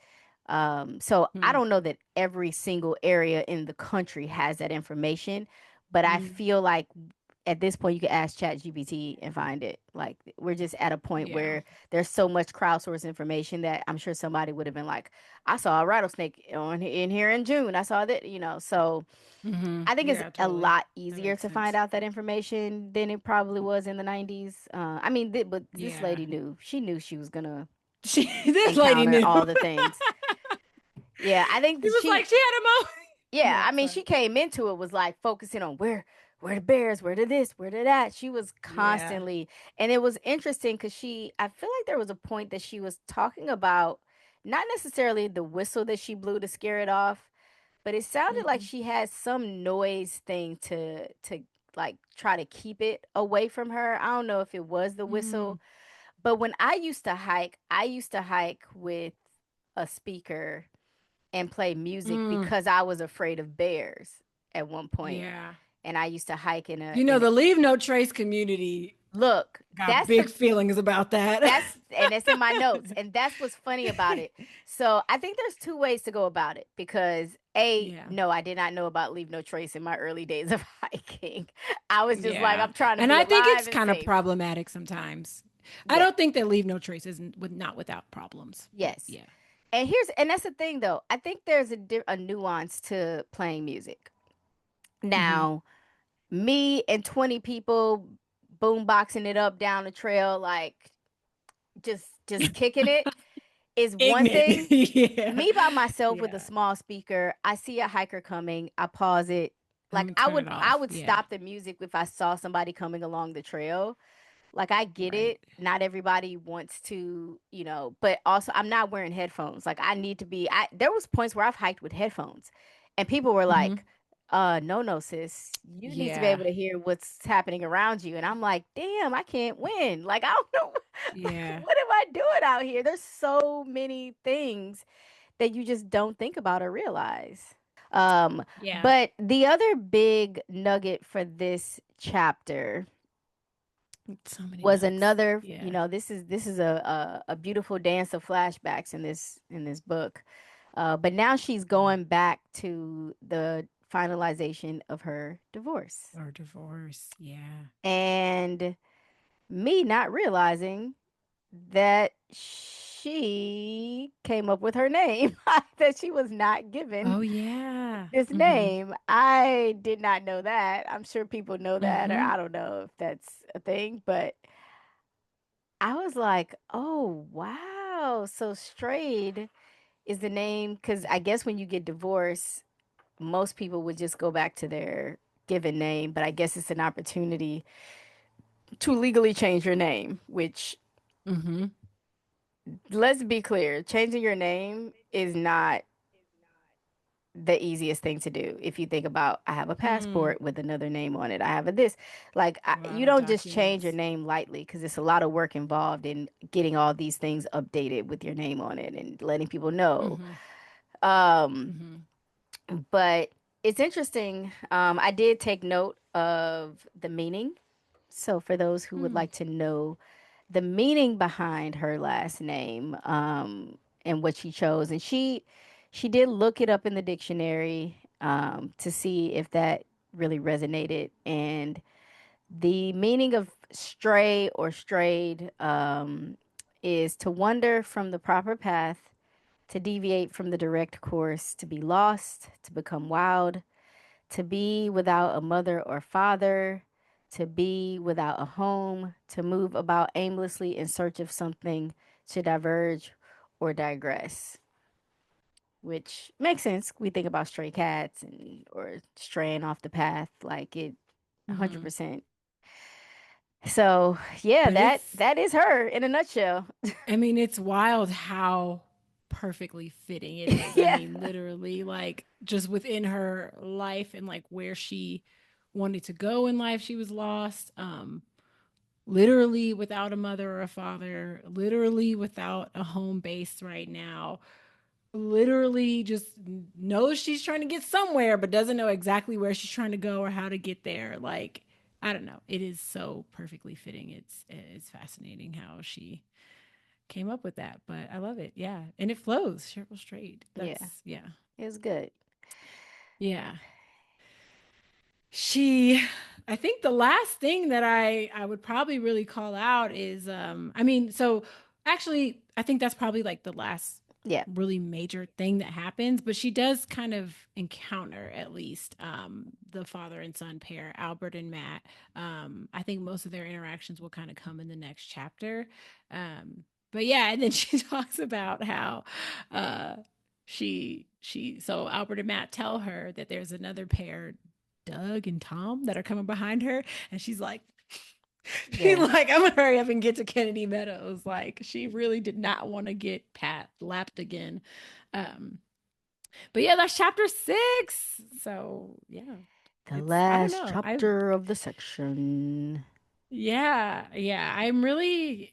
So I mm, don't know that every single area in the country has that information, but I mm. feel like at this point you can ask ChatGPT and find it. Like we're just at a point Yeah. where there's so much crowdsourced information that I'm sure somebody would have been like, I saw a rattlesnake in here in June. I saw that. So Mm-hmm. I think it's Yeah, a totally. lot That easier makes to find sense. out that information than it probably was in the 90s. I mean, but this Yeah. lady knew. She knew she was gonna This lady encounter knew. all the things. Yeah, I think She that was like, she she had a moment. yeah, Yeah, I mean, she sorry. came into it was like focusing on where the bears, where to this, where to that. She was Yeah. constantly, and it was interesting because I feel like there was a point that she was talking about not necessarily the whistle that she blew to scare it off, but it sounded like Mm-hmm. she had some noise thing to like try to keep it away from her. I don't know if it was the Mm, whistle, but when I used to hike with a speaker and play music mm. because I was afraid of bears at one point. Yeah. And I used to hike You know, the Leave No Trace community look, got big feelings about that. and it's in my notes. And that's what's funny about it. So I think there's two ways to go about it because Yeah. no, I did not know about Leave No Trace in my early days of hiking. I was just like, Yeah. I'm trying to And be I think alive it's and kind of safe. problematic sometimes. I Yeah. don't think that Leave No Trace isn't with not without problems, but Yes. yeah. And that's the thing though. I think there's a nuance to playing music. Mm-hmm. Now, me and 20 people boomboxing it up down the trail like just kicking it is one Ignorant. thing. Yeah. Me by myself with a Yeah. small speaker, I see a hiker coming, I pause it. Like I'm i turn would it i off. would Yeah. stop the music if I saw somebody coming along the trail, Like I get Right. it. Not everybody wants to, but also I'm not wearing headphones. Like I need to be there was points where I've hiked with headphones and people were Mm-hmm. like, no, no, sis. You need to be Yeah. able to hear what's happening around you. And I'm like, damn, I can't win. Like I don't know like Yeah. what am I doing out here? There's so many things that you just don't think about or realize. Yeah. But the other big nugget for this chapter So many was nugs. another, Yeah. this is a beautiful dance of flashbacks in this book. But now she's going back to the finalization of her divorce. Or divorce. Yeah. And me not realizing that she came up with her name, that she was not given Oh yeah. this Mm-hmm. name. I did not know that. I'm sure people know that, or Mm-hmm. I don't know if that's a thing, but I was like, oh, wow. So Strayed is the name, because I guess when you get divorced, most people would just go back to their given name, but I guess it's an opportunity to legally change your name, which, Mm-hmm. let's be clear, changing your name is not the easiest thing to do. If you think about, I have a Mm. passport with another name on it, I have a this, like, A lot you of don't just change your documents. name lightly because it's a lot of work involved in getting all these things updated with your name on it and letting people know. Mm-hmm. Um, Mm-hmm. but it's interesting. I did take note of the meaning. So for those who would Mm. like to know the meaning behind her last name, and what she chose, and she did look it up in the dictionary, to see if that really resonated. And the meaning of stray or strayed, is to wander from the proper path, to deviate from the direct course, to be lost, to become wild, to be without a mother or father, to be without a home, to move about aimlessly in search of something, to diverge or digress, which makes sense. We think about stray cats and or straying off the path, like it Mm-hmm. 100%. So, yeah, But that it's, that is her in a nutshell. I mean, it's wild how perfectly fitting it is. I Yeah. mean, literally, like just within her life and like where she wanted to go in life, she was lost. Literally without a mother or a father, literally without a home base right now, literally just knows she's trying to get somewhere, but doesn't know exactly where she's trying to go or how to get there. Like, I don't know. It is so perfectly fitting. It's fascinating how she came up with that, but I love it. Yeah. And it flows. Cheryl Strayed. Yeah, That's yeah. it was good. Yeah. She I think the last thing that I would probably really call out is I mean, so actually I think that's probably like the last Yeah. really major thing that happens, but she does kind of encounter at least the father and son pair, Albert and Matt. I think most of their interactions will kind of come in the next chapter. But yeah, and then she talks about how uh so Albert and Matt tell her that there's another pair, Doug and Tom, that are coming behind her, and she's like, she's Yeah. like, I'm gonna hurry up and get to Kennedy Meadows. Like she really did not want to get pat lapped again. Um, but yeah, that's chapter 6. So yeah, The I don't last know. chapter of the section. Yeah, I'm really,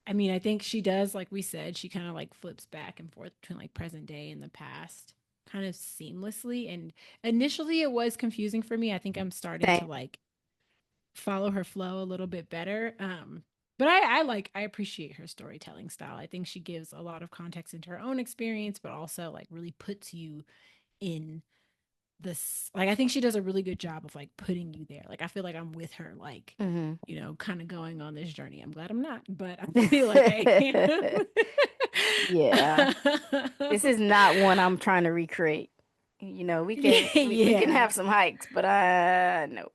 I mean, I think she does, like we said, she kind of like flips back and forth between like present day and the past kind of seamlessly. And initially it was confusing for me. I think I'm starting to Same. like follow her flow a little bit better. But I appreciate her storytelling style. I think she gives a lot of context into her own experience, but also like really puts you in this. Like I think she does a really good job of like putting you there. Like I feel like I'm with her, like Hmm. kind of going on this journey. I'm glad I'm not, but I feel like I am. Yeah. This is not one I'm trying to recreate. We can we can Yeah. have some hikes, but no.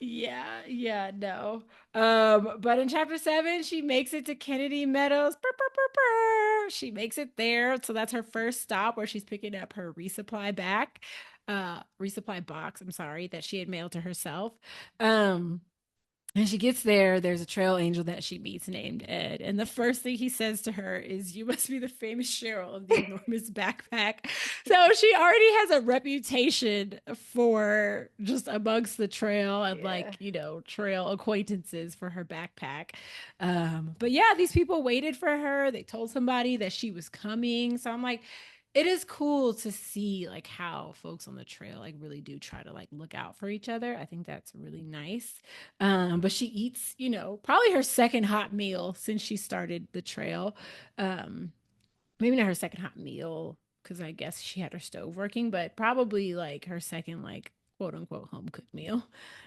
Yeah, no. But in chapter 7, she makes it to Kennedy Meadows. Brr, brr, brr, brr. She makes it there. So that's her first stop where she's picking up her resupply box, I'm sorry, that she had mailed to herself. Um, And she gets there, there's a trail angel that she meets named Ed. And the first thing he says to her is, "You must be the famous Cheryl of the enormous backpack." So she already has a reputation for just amongst the trail and, Yeah. like, trail acquaintances for her backpack. But yeah, these people waited for her. They told somebody that she was coming. So I'm like, it is cool to see like how folks on the trail like really do try to like look out for each other. I think that's really nice. But she eats, probably her second hot meal since she started the trail. Um, Maybe not her second hot meal because I guess she had her stove working, but probably like her second like quote unquote home cooked meal.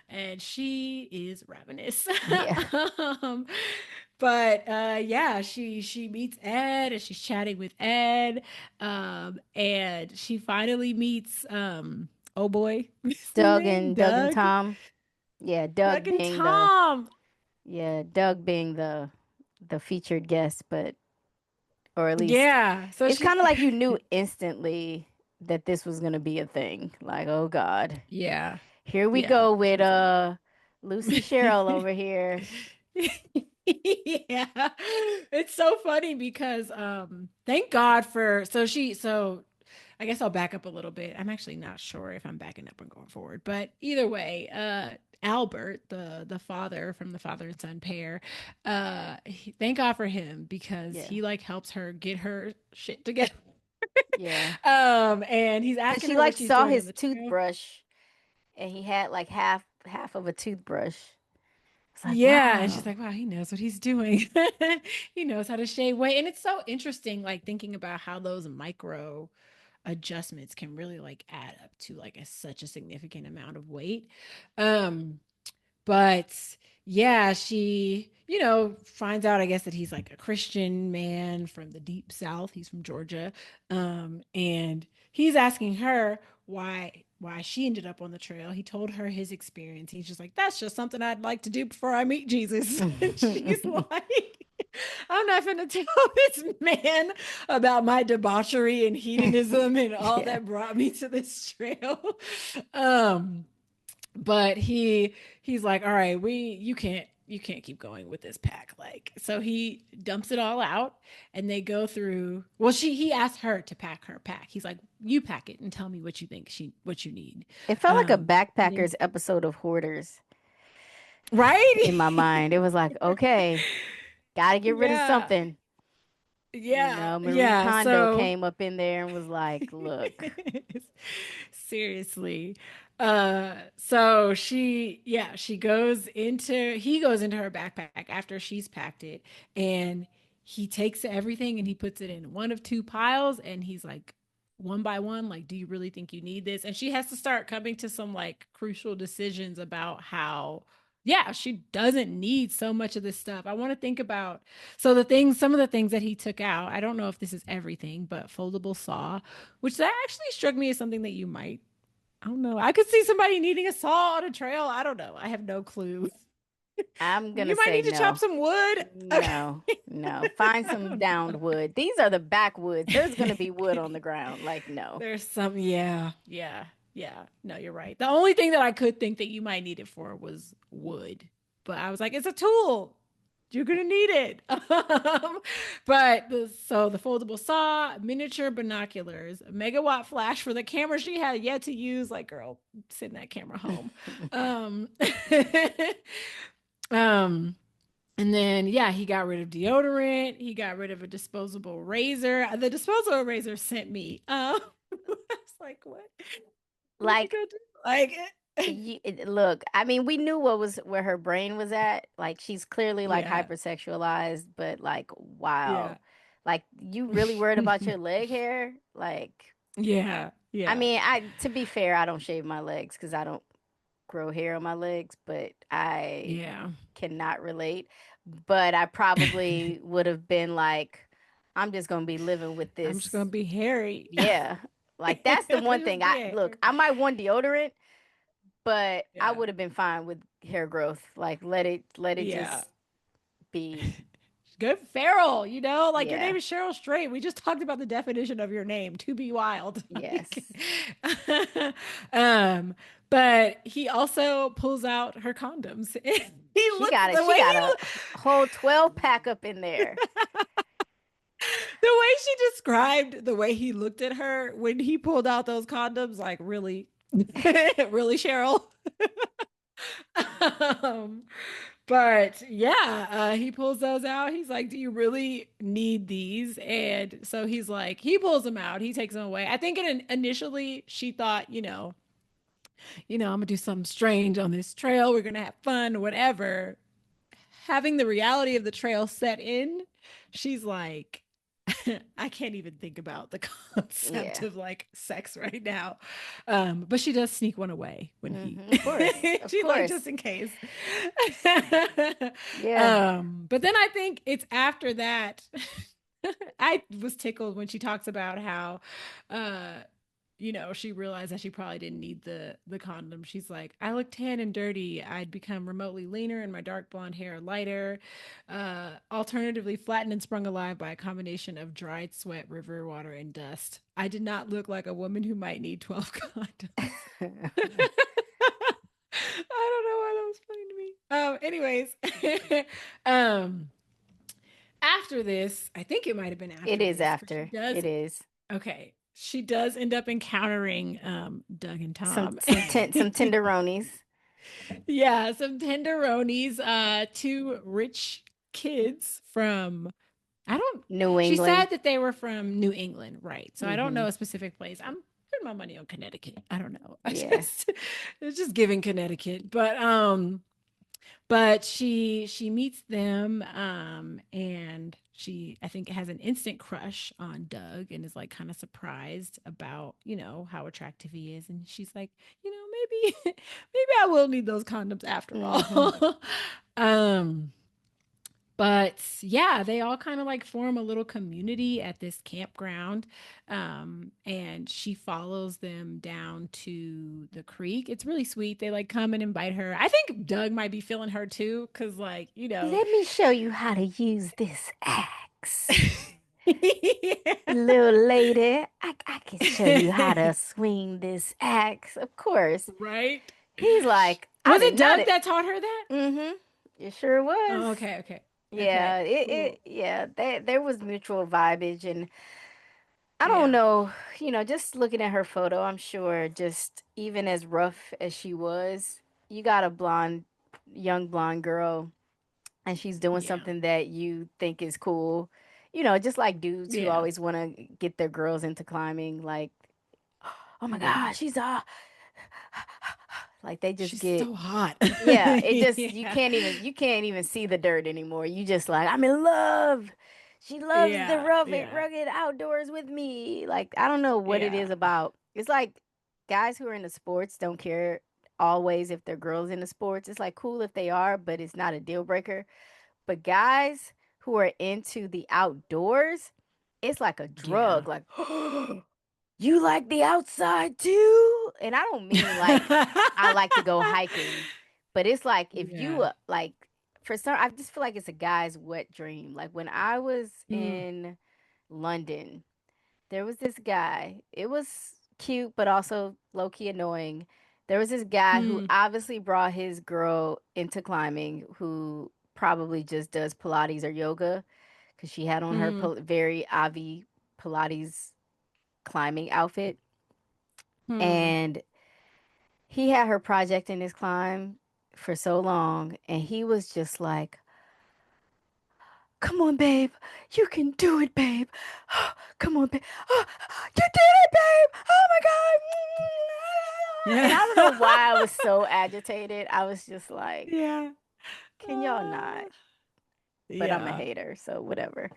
And she is ravenous. Yeah. um, but yeah, she meets Ed and she's chatting with Ed. And she finally meets oh boy, what's the name? Doug and Doug. Tom. Yeah, Doug and Tom. Doug being the featured guest, but or at least Yeah. So it's she's kind of like you knew instantly that this was gonna be a thing. Like, oh God, yeah. here we Yeah. go with She's like Lucy Cheryl over here. yeah. It's so funny because thank God for so I guess I'll back up a little bit. I'm actually not sure if I'm backing up and going forward, but either way, Albert, the father from the father and son pair, thank God for him because Yeah, he like helps her get her shit together. yeah. And he's Because asking she her what like she's saw doing on his the trail. toothbrush and he had like half of a toothbrush. It's like, Yeah, and she's wow. like, wow, he knows what he's doing. He knows how to shave weight. And it's so interesting, like thinking about how those micro adjustments can really like add up to like such a significant amount of weight. Um, but yeah, she, finds out, I guess, that he's like a Christian man from the deep South. He's from Georgia. And he's asking her why she ended up on the trail. He told her his experience. He's just like, that's just something I'd like to do before I meet Jesus. And she's like, I'm not going to tell this man about my debauchery and hedonism and all Yeah. that brought me to this trail. Um, but he's like, all right, you can't keep going with this pack. Like, so he dumps it all out and they go through. Well, he asked her to pack her pack. He's like, you pack it and tell me what you think what you need. It felt like a um backpackers episode of Hoarders right. in my mind. It was like, okay, gotta get rid of Yeah, something. yeah, Marie yeah. Kondo So came up in there and was like, look, seriously. So she he goes into her backpack after she's packed it, and he takes everything and he puts it in one of two piles, and he's like, one by one, like, do you really think you need this? And she has to start coming to some like crucial decisions about how, yeah, she doesn't need so much of this stuff. I want to think about some of the things that he took out. I don't know if this is everything, but foldable saw, which that actually struck me as something that you might, I don't know. I could see somebody needing a saw on a trail. I don't know. I have no clue. I'm gonna You might say need to chop no. some wood. Okay. No, no. Find I some don't downed wood. These are the backwoods. There's gonna be wood know. on the ground. Like, no. There's some, yeah, yeah, yeah. No, you're right. The only thing that I could think that you might need it for was wood. But I was like, it's a tool. You're gonna need it. But the foldable saw, miniature binoculars, a megawatt flash for the camera she had yet to use. Like, girl, send that camera home. Um, um, and then yeah, he got rid of deodorant. He got rid of a disposable razor. The disposable razor sent me. I was like, what? What you Like, gonna do? Like, look, I mean, we knew what was where her brain was at. Like, she's clearly like yeah, hypersexualized, but like, wow. yeah, Like, you really worried about your leg hair? Like, yeah, I yeah, mean, I to be fair, I don't shave my legs because I don't grow hair on my legs, but I yeah. cannot relate. But I probably would have been like, I'm just gonna be living with I'm just gonna this. be hairy. Yeah. Like that's the one Just thing be I hairy. look, I might want deodorant, but I Yeah, would have been fine with hair growth. Like let it yeah. just be. Good feral, like your Yeah. name is Cheryl Strayed. We just talked about the definition of your name, to be wild. Like, Yes. um, but he also pulls out her condoms. He She looks got it. the She way got a whole 12 pack up in there. the way she described the way he looked at her when he pulled out those condoms, like really, really, Cheryl. um, but yeah, he pulls those out. He's like, "Do you really need these?" And so he's like, he pulls them out. He takes them away. I think initially she thought, I'm gonna do something strange on this trail. We're gonna have fun, whatever. Having the reality of the trail set in, she's like, I can't even think about the concept Yeah. of like sex right now. But she does sneak one away when he Of course. Of she like just course. in case. Yeah. But then I think it's after that. I was tickled when she talks about how uh she realized that she probably didn't need the condom. She's like, I look tan and dirty. I'd become remotely leaner and my dark blonde hair lighter. Alternatively, flattened and sprung alive by a combination of dried sweat, river water, and dust. I did not look like a woman who might need 12 condoms. I don't know why that was funny to me. Anyways, um, after this, I think it might have been It after is this, but she after. does. It is. Okay, she does end up encountering Doug and Some Tom. some tenderonis. Yeah, some tenderonis, two rich kids from I don't New she England. said that they were from New England, right? So I don't Mm-hmm. know a specific place. I'm putting my money on Connecticut. I don't know. I Yeah. just it's just giving Connecticut. But she meets them and she I think has an instant crush on Doug and is like kind of surprised about how attractive he is, and she's like, maybe maybe I will need those condoms after Mm-hmm. all. um but yeah, they all kind of like form a little community at this campground. And she follows them down to the creek. It's really sweet. They like come and invite her. I think Doug might be feeling her too, because like, Let me show you how to use this axe. yeah. Little lady, I can show you how to swing this axe. Of course. Right? He's like, I Was did it not. Doug that taught her that? Mm-hmm. It sure was. Oh, okay, okay. Yeah, Okay, cool. yeah, there was mutual vibage, and I don't Yeah. know, just looking at her photo, I'm sure just even as rough as she was, you got a young blonde girl, and she's doing Yeah. something that you think is cool. Just like dudes who Yeah. always want to get their girls into climbing, like, oh my Yeah. gosh, like they just She's get, so hot. yeah, it just Yeah. you can't even see the dirt anymore. You just like, I'm in love. She loves the Yeah. Yeah. rugged outdoors with me. Like, I don't know what it Yeah. is about. It's like guys who are into sports don't care always if their girls into sports. It's like cool if they are, but it's not a deal breaker. But guys who are into the outdoors, it's like a Yeah. drug. Like, you like the outside too? And I don't mean like I like to go hiking, but it's like if you Yeah. like for some, I just feel like it's a guy's wet dream. Like when I was Mm. in London, there was this guy. It was cute, but also low key annoying. There was this guy who Mm. obviously brought his girl into climbing, who probably just does Pilates or yoga because she had on her Mm. very Avi Pilates climbing outfit. Mm. And he had her projecting his climb for so long. And he was just like, come on, babe. You can do it, babe. Come on, babe. Oh, you did it, babe. Oh my God. And I Yeah. don't know why I was so agitated. I was just like, Yeah. can y'all not? Uh, But I'm a yeah. hater, so whatever.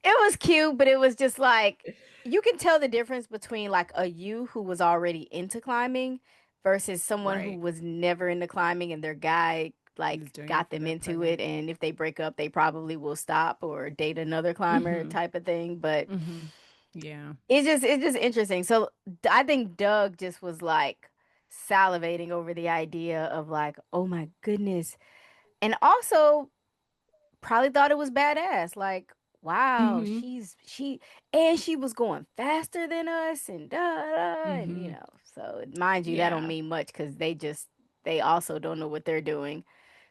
It was cute, but it was just like you can tell the difference between like a you who was already into climbing versus someone who Right. was never into climbing and their guy like Just doing it got for them the into pleasure. it, and if they break up they probably will stop or date another climber Mm-hmm. type of thing. But Mm-hmm. Yeah. it's just interesting. So I think Doug just was like salivating over the idea of like, oh my goodness. And also probably thought it was badass. Like, wow, Mm-hmm. she was going faster than us and and Mm-hmm. so mind you, that don't Yeah. mean much because they also don't know what they're doing.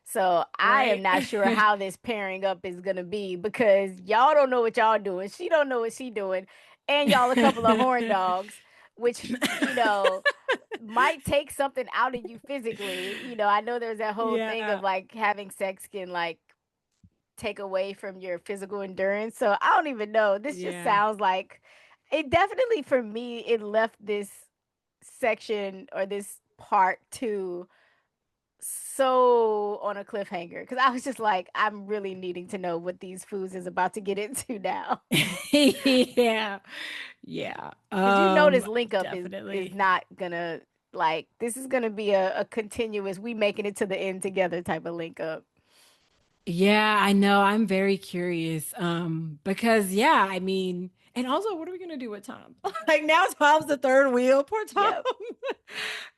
So I am Right. not sure how this pairing up is gonna be because y'all don't know what y'all doing. She don't know what she doing, and y'all a couple of horn dogs, which you know might take something out of you physically. I know there's that whole thing of Yeah. like having sex can like take away from your physical endurance. So I don't even know. This just Yeah. sounds like it definitely for me it left this section or this part two so on a cliffhanger because I was just like I'm really needing to know what these foods is about to get into now. Yeah. Yeah. Because you know this link up is Definitely. not gonna like this is gonna be a continuous we making it to the end together type of link up. Yeah, I know. I'm very curious. Because yeah, I mean, and also what are we gonna do with Tom? Like now Tom's the third wheel. Poor Tom. Yep.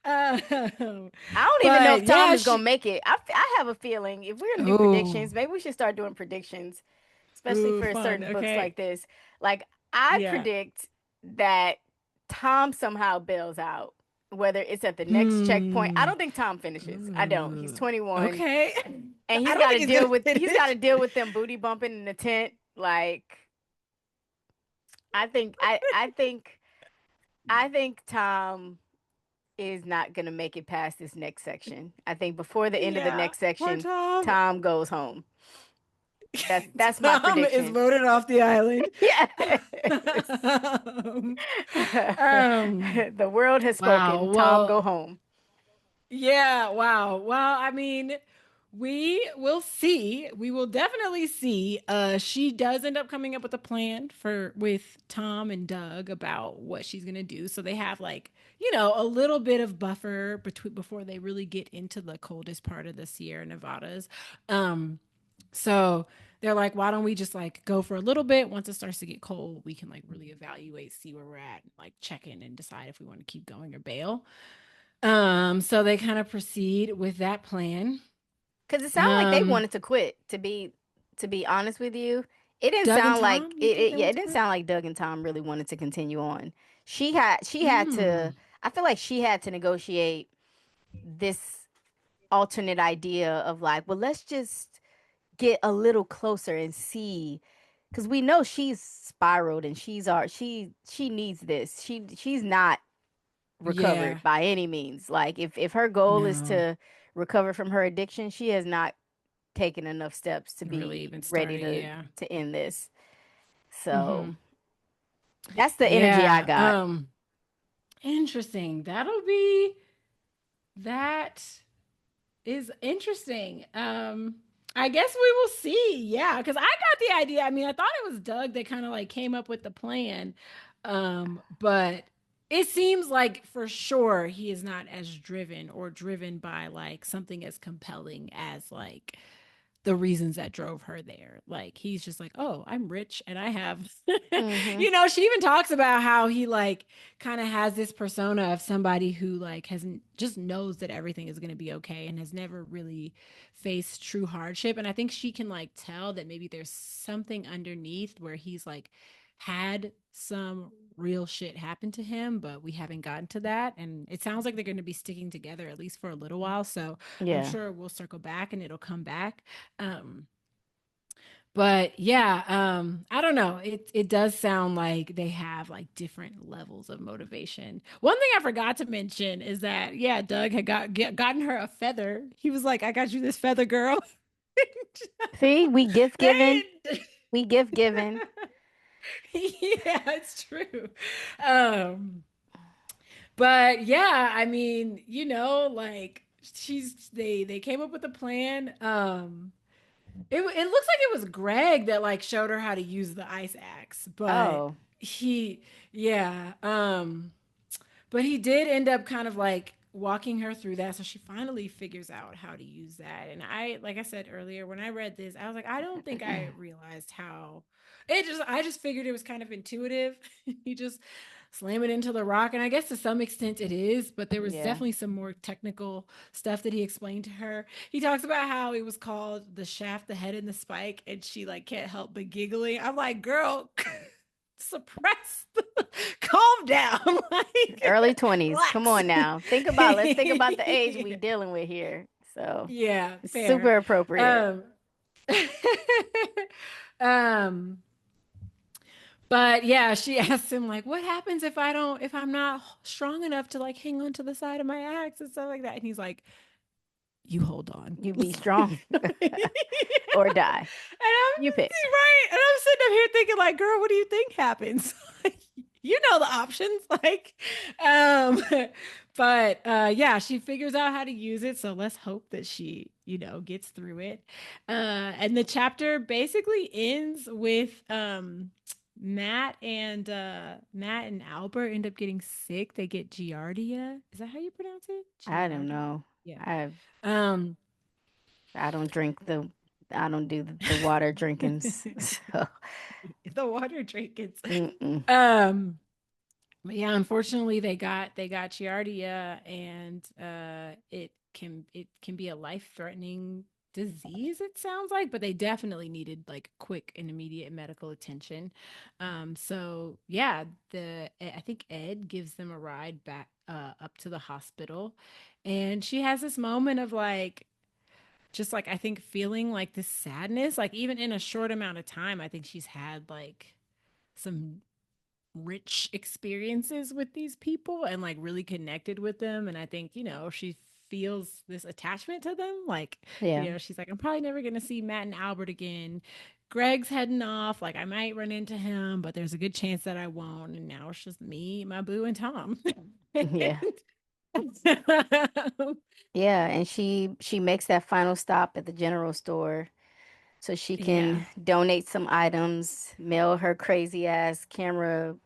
Um, I don't even know if but Tom yeah, is gonna she make it. I have a feeling if we're gonna do oh, predictions, maybe we should start doing predictions, especially ooh, for fun. certain books Okay. like this. Like I Yeah. predict that Tom somehow bails out, whether it's at the next checkpoint. I Hmm. don't think Tom finishes. I don't. He's Ooh. 21 Okay. and I don't think he's gonna he's got finish. to deal with them booty bumping in the tent. Like I think Tom is not gonna make it past this next section. I think before the end of the Yeah. next Poor section, Tom. Tom goes home. That's my Tom is prediction. voted off the island. Yes. um, um, The world has wow. spoken. Tom, go Well, home. yeah, wow. Well, I mean, we will see. We will definitely see. She does end up coming up with a plan for with Tom and Doug about what she's gonna do. So they have like, a little bit of buffer between before they really get into the coldest part of the Sierra Nevadas. Um, so they're like, why don't we just like go for a little bit? Once it starts to get cold, we can like really evaluate, see where we're at, like check in and decide if we want to keep going or bail. So they kind of proceed with that plan. Because it sounded like they Um, wanted to quit. To be honest with you, it didn't Doug and sound like Tom, you think they Yeah, want it to didn't quit? sound like Doug and Tom really wanted to continue on. She had to. Mm, I feel like she had to negotiate this alternate idea of like, well, let's just get a little closer and see because we know she's spiraled and she needs this. She's not recovered yeah, by any means. Like if her goal is no, to recover from her addiction, she has not taken enough steps to really be even ready started. to Yeah. to end this. So Mm-hmm. that's the energy I Yeah. got. Interesting. That is interesting. I guess we will see. Yeah, because I got the idea. I mean, I thought it was Doug that kind of like came up with the plan. But it seems like for sure he is not as driven or driven by like something as compelling as like the reasons that drove her there. Like he's just like, "Oh, I'm rich and I have Hmm. she even talks about how he like kind of has this persona of somebody who like has just knows that everything is going to be okay and has never really faced true hardship. And I think she can like tell that maybe there's something underneath where he's like had some real shit happen to him, but we haven't gotten to that. And it sounds like they're going to be sticking together at least for a little while. So I'm Yeah. sure we'll circle back and it'll come back. Um, but yeah, I don't know. It does sound like they have like different levels of motivation. One thing I forgot to mention is that yeah, Doug had gotten her a feather. He was like, "I got you this feather, girl." See, we gift giving. They We gift giving. yeah, it's true. Um, but yeah, I mean, like they came up with a plan. It looks like it was Greg that like showed her how to use the ice axe, but Oh. he yeah, but he did end up kind of like walking her through that so she finally figures out how to use that. And I like I said earlier when I read this, I was like I don't think I realized how I just figured it was kind of intuitive. He just slam it into the rock. And I guess to some extent it is, but there was Yeah. definitely some more technical stuff that he explained to her. He talks about how it was called the shaft, the head, and the spike, and she like can't help but giggling. I'm like, girl, suppress, calm down, Early like 20s. Come relax. on now. Let's think about the age we dealing with here. So Yeah, it's fair. super appropriate. Um, um, but yeah, she asked him like, "What happens if I don't, if I'm not strong enough to like hang on to the side of my axe and stuff like that?" And he's like, "You hold on." You be And strong or die. I'm You pick. right, and I'm sitting up here thinking like, "Girl, what do you think happens?" Like, you know the options, like, um, but yeah, she figures out how to use it. So let's hope that she, gets through it. And the chapter basically ends with Matt and Albert end up getting sick. They get giardia. Is that how you pronounce it? I don't Giardia. know. Yeah. I Um I don't drink I don't do the water drinkings. So the water drinkers. mm-mm. Um but yeah, unfortunately they got giardia, and it can be a life-threatening disease, it sounds like, but they definitely needed like quick and immediate medical attention. So yeah, the I think Ed gives them a ride back up to the hospital, and she has this moment of like, just like, I think feeling like this sadness, like even in a short amount of time. I think she's had like some rich experiences with these people and like really connected with them. And I think, she feels this attachment to them. Like, Yeah. she's like, I'm probably never going to see Matt and Albert again. Greg's heading off. Like, I might run into him, but there's a good chance that I won't. And now it's just me, my boo, and Tom. Yeah. Yeah, and she makes that final stop at the general store so she Yeah. can donate some items, mail her crazy ass camera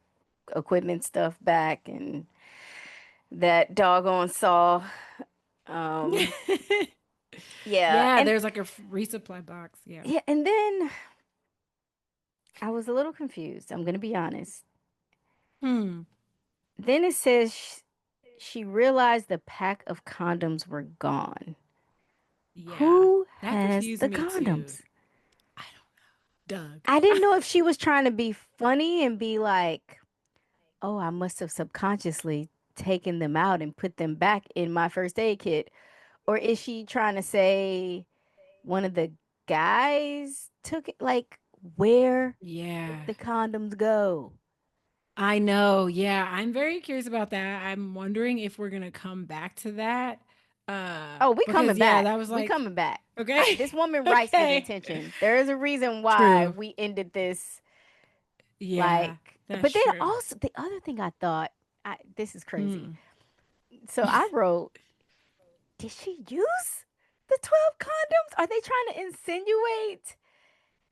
equipment stuff back, and that doggone saw. Um, yeah, Yeah, and there's like a resupply box. Yeah. yeah, and then I was a little confused. I'm gonna be honest. Hmm. Then it says she realized the pack of condoms were gone. Yeah. Who That has confused the me too. condoms? I don't know. Doug. I didn't know if she was trying to be funny and be like, oh, I must have subconsciously taken them out and put them back in my first aid kit. Or is she trying to say one of the guys took it? Like, where did Yeah. the condoms go? I know. Yeah, I'm very curious about that. I'm wondering if we're gonna come back to that. Oh, we Because coming yeah, back. that was We like, coming back. okay, This woman writes with okay, intention. There is a reason why true. we ended this Yeah, like. that's But then true. also the other thing I thought, this is crazy. Hmm. So I wrote, did she use the 12 condoms? Are they trying to insinuate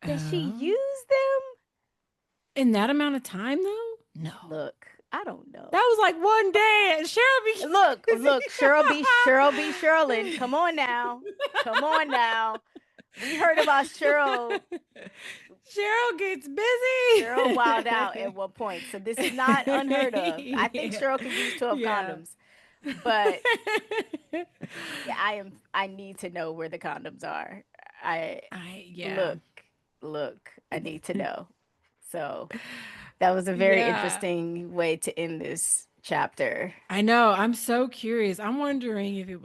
that she Oh, used them? in that amount of time though? No, Look, I don't know. that was like one day, and Cheryl Look, Cheryl B. Sherlin. Come on now. Come on now. We heard about Cheryl. Cheryl gets Cheryl wild out busy. at one point. So this is not unheard of. I think Yeah, Cheryl could use 12 yeah. condoms. But yeah, I need to know where the condoms are. I Yeah. look, I need to know. So that was a very Yeah. interesting way to end this chapter. I know. I'm so curious. I'm wondering if it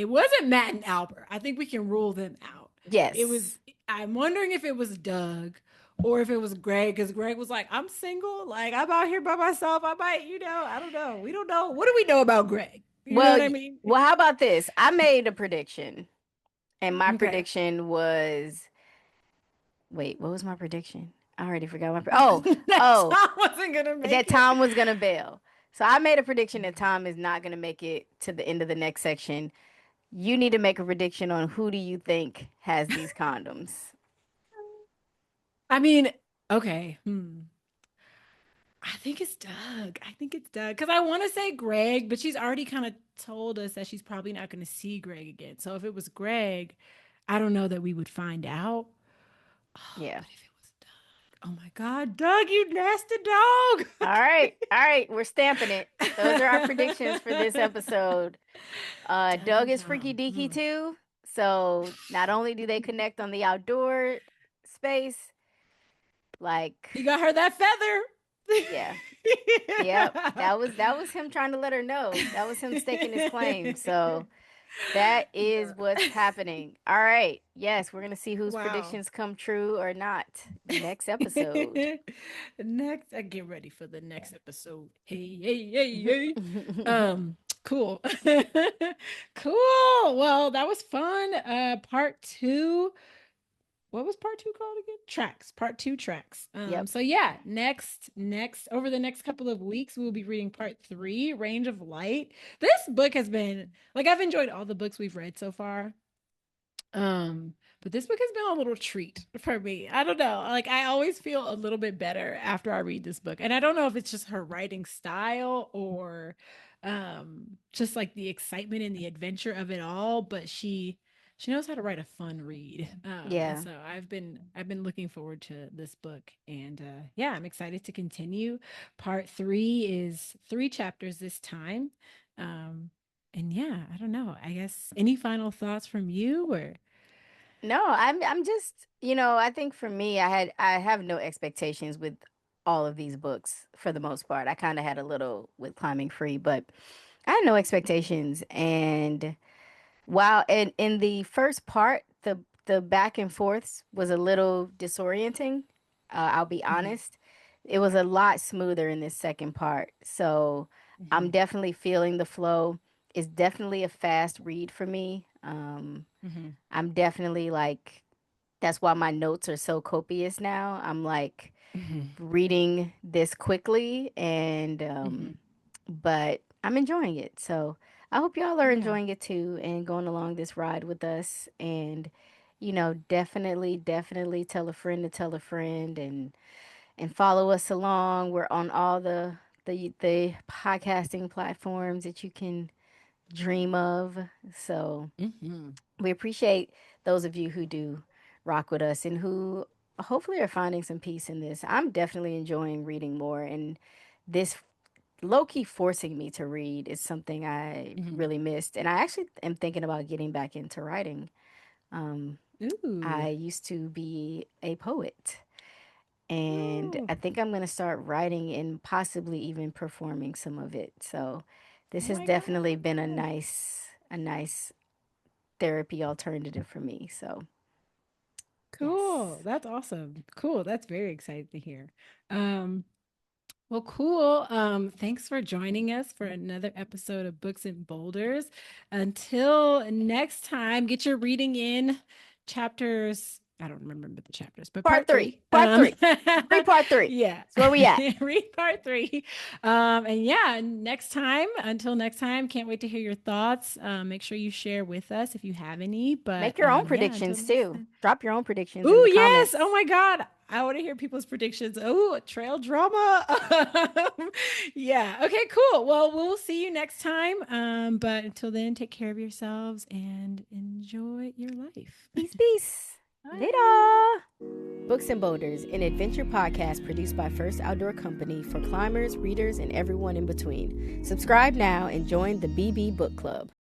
wasn't Matt and Albert. I think we can rule them out. It Yes. was I'm wondering if it was Doug or if it was Greg, because Greg was like, I'm single, like I'm out here by myself. I might, I don't know. We don't know. What do we know about Greg? You know Well, what I mean? how about this? I made a prediction, and my Okay. prediction was, wait, what was my prediction? I already forgot That oh, Tom wasn't gonna that make it. Tom was gonna bail. So I made a prediction that Tom is not gonna make it to the end of the next section. You need to make a prediction on who do you think has these condoms. I mean, okay. I think it's Doug. I think it's Doug. Because I want to say Greg, but she's already kind of told us that she's probably not going to see Greg again. So if it was Greg, I don't know that we would find out. Oh, Yeah. but if it was Doug. Oh my God, Doug, you nasty dog. All right, we're stamping it. Those are our predictions for this episode. Doug Doug is is freaky deaky hmm. too. So not only do they connect on the outdoor space, like You got her that feather. yeah. Yep. That was him trying to let her know. That was him staking his claim. So that is Yeah. what's happening. All right. Yes, we're gonna see whose Wow. predictions come true or not next episode. Next, I get ready for the next episode. Hey, hey, hey, hey. Um, cool. Cool. Well, that was fun. Part two. What was part two called again? Tracks. Part two tracks. Yep. So yeah, next over the next couple of weeks, we'll be reading part three, Range of Light. This book has been like I've enjoyed all the books we've read so far. But this book has been a little treat for me. I don't know. Like I always feel a little bit better after I read this book. And I don't know if it's just her writing style or just like the excitement and the adventure of it all, but she knows how to write a fun read. And Yeah. so I've been looking forward to this book and yeah, I'm excited to continue. Part 3 is 3 chapters this time. Um and yeah, I don't know. I guess any final thoughts from you or No, I'm just, I think for me, I have no expectations with all of these books for the most part. I kind of had a little with Climbing Free, but I had no expectations. And while in the first part, the back and forths was a little disorienting. I'll be Mhm, honest. It was a lot smoother in this second part. So I'm mhm, definitely feeling the flow. It's definitely a fast read for me. mhm, I'm definitely like that's why my notes are so copious now. I'm like mhm, reading this quickly and mhm. but I'm enjoying it. So I hope y'all are Yeah. enjoying it too and going along this ride with us and definitely tell a friend to tell a friend and follow us along. We're on all the podcasting platforms that you can dream of. So Mhm. we appreciate those of you who do rock with us and who hopefully are finding some peace in this. I'm definitely enjoying reading more, and this low key forcing me to read is something I Mhm. really missed. And I actually am thinking about getting back into writing. Um, Ooh. I used to be a poet, and Oh. I think I'm going to start writing and possibly even performing some of it. So this Oh has my definitely been God. a nice therapy alternative for me. So, Cool. yes. That's awesome. Cool. That's very exciting to hear. Um, well, cool. Thanks for joining us for another episode of Books and Boulders. Until next time, get your reading in chapters. I don't remember the chapters, but Part part three. three. Part three. Read part three. Yeah. That's where we at. Read part three. And yeah, next time, until next time, can't wait to hear your thoughts. Make sure you share with us if you have any. But Make your own yeah, until predictions next too. time. Drop your own predictions in Oh the yes! Oh comments. my God, I want to hear people's predictions. Oh, trail drama. Yeah. Okay. Cool. Well, we'll see you next time. But until then, take care of yourselves and enjoy your life. Peace, peace. Bye. Later. Books and Boulders, an adventure podcast produced by First Outdoor Company for climbers, readers, and everyone in between. Subscribe now and join the BB Book Club.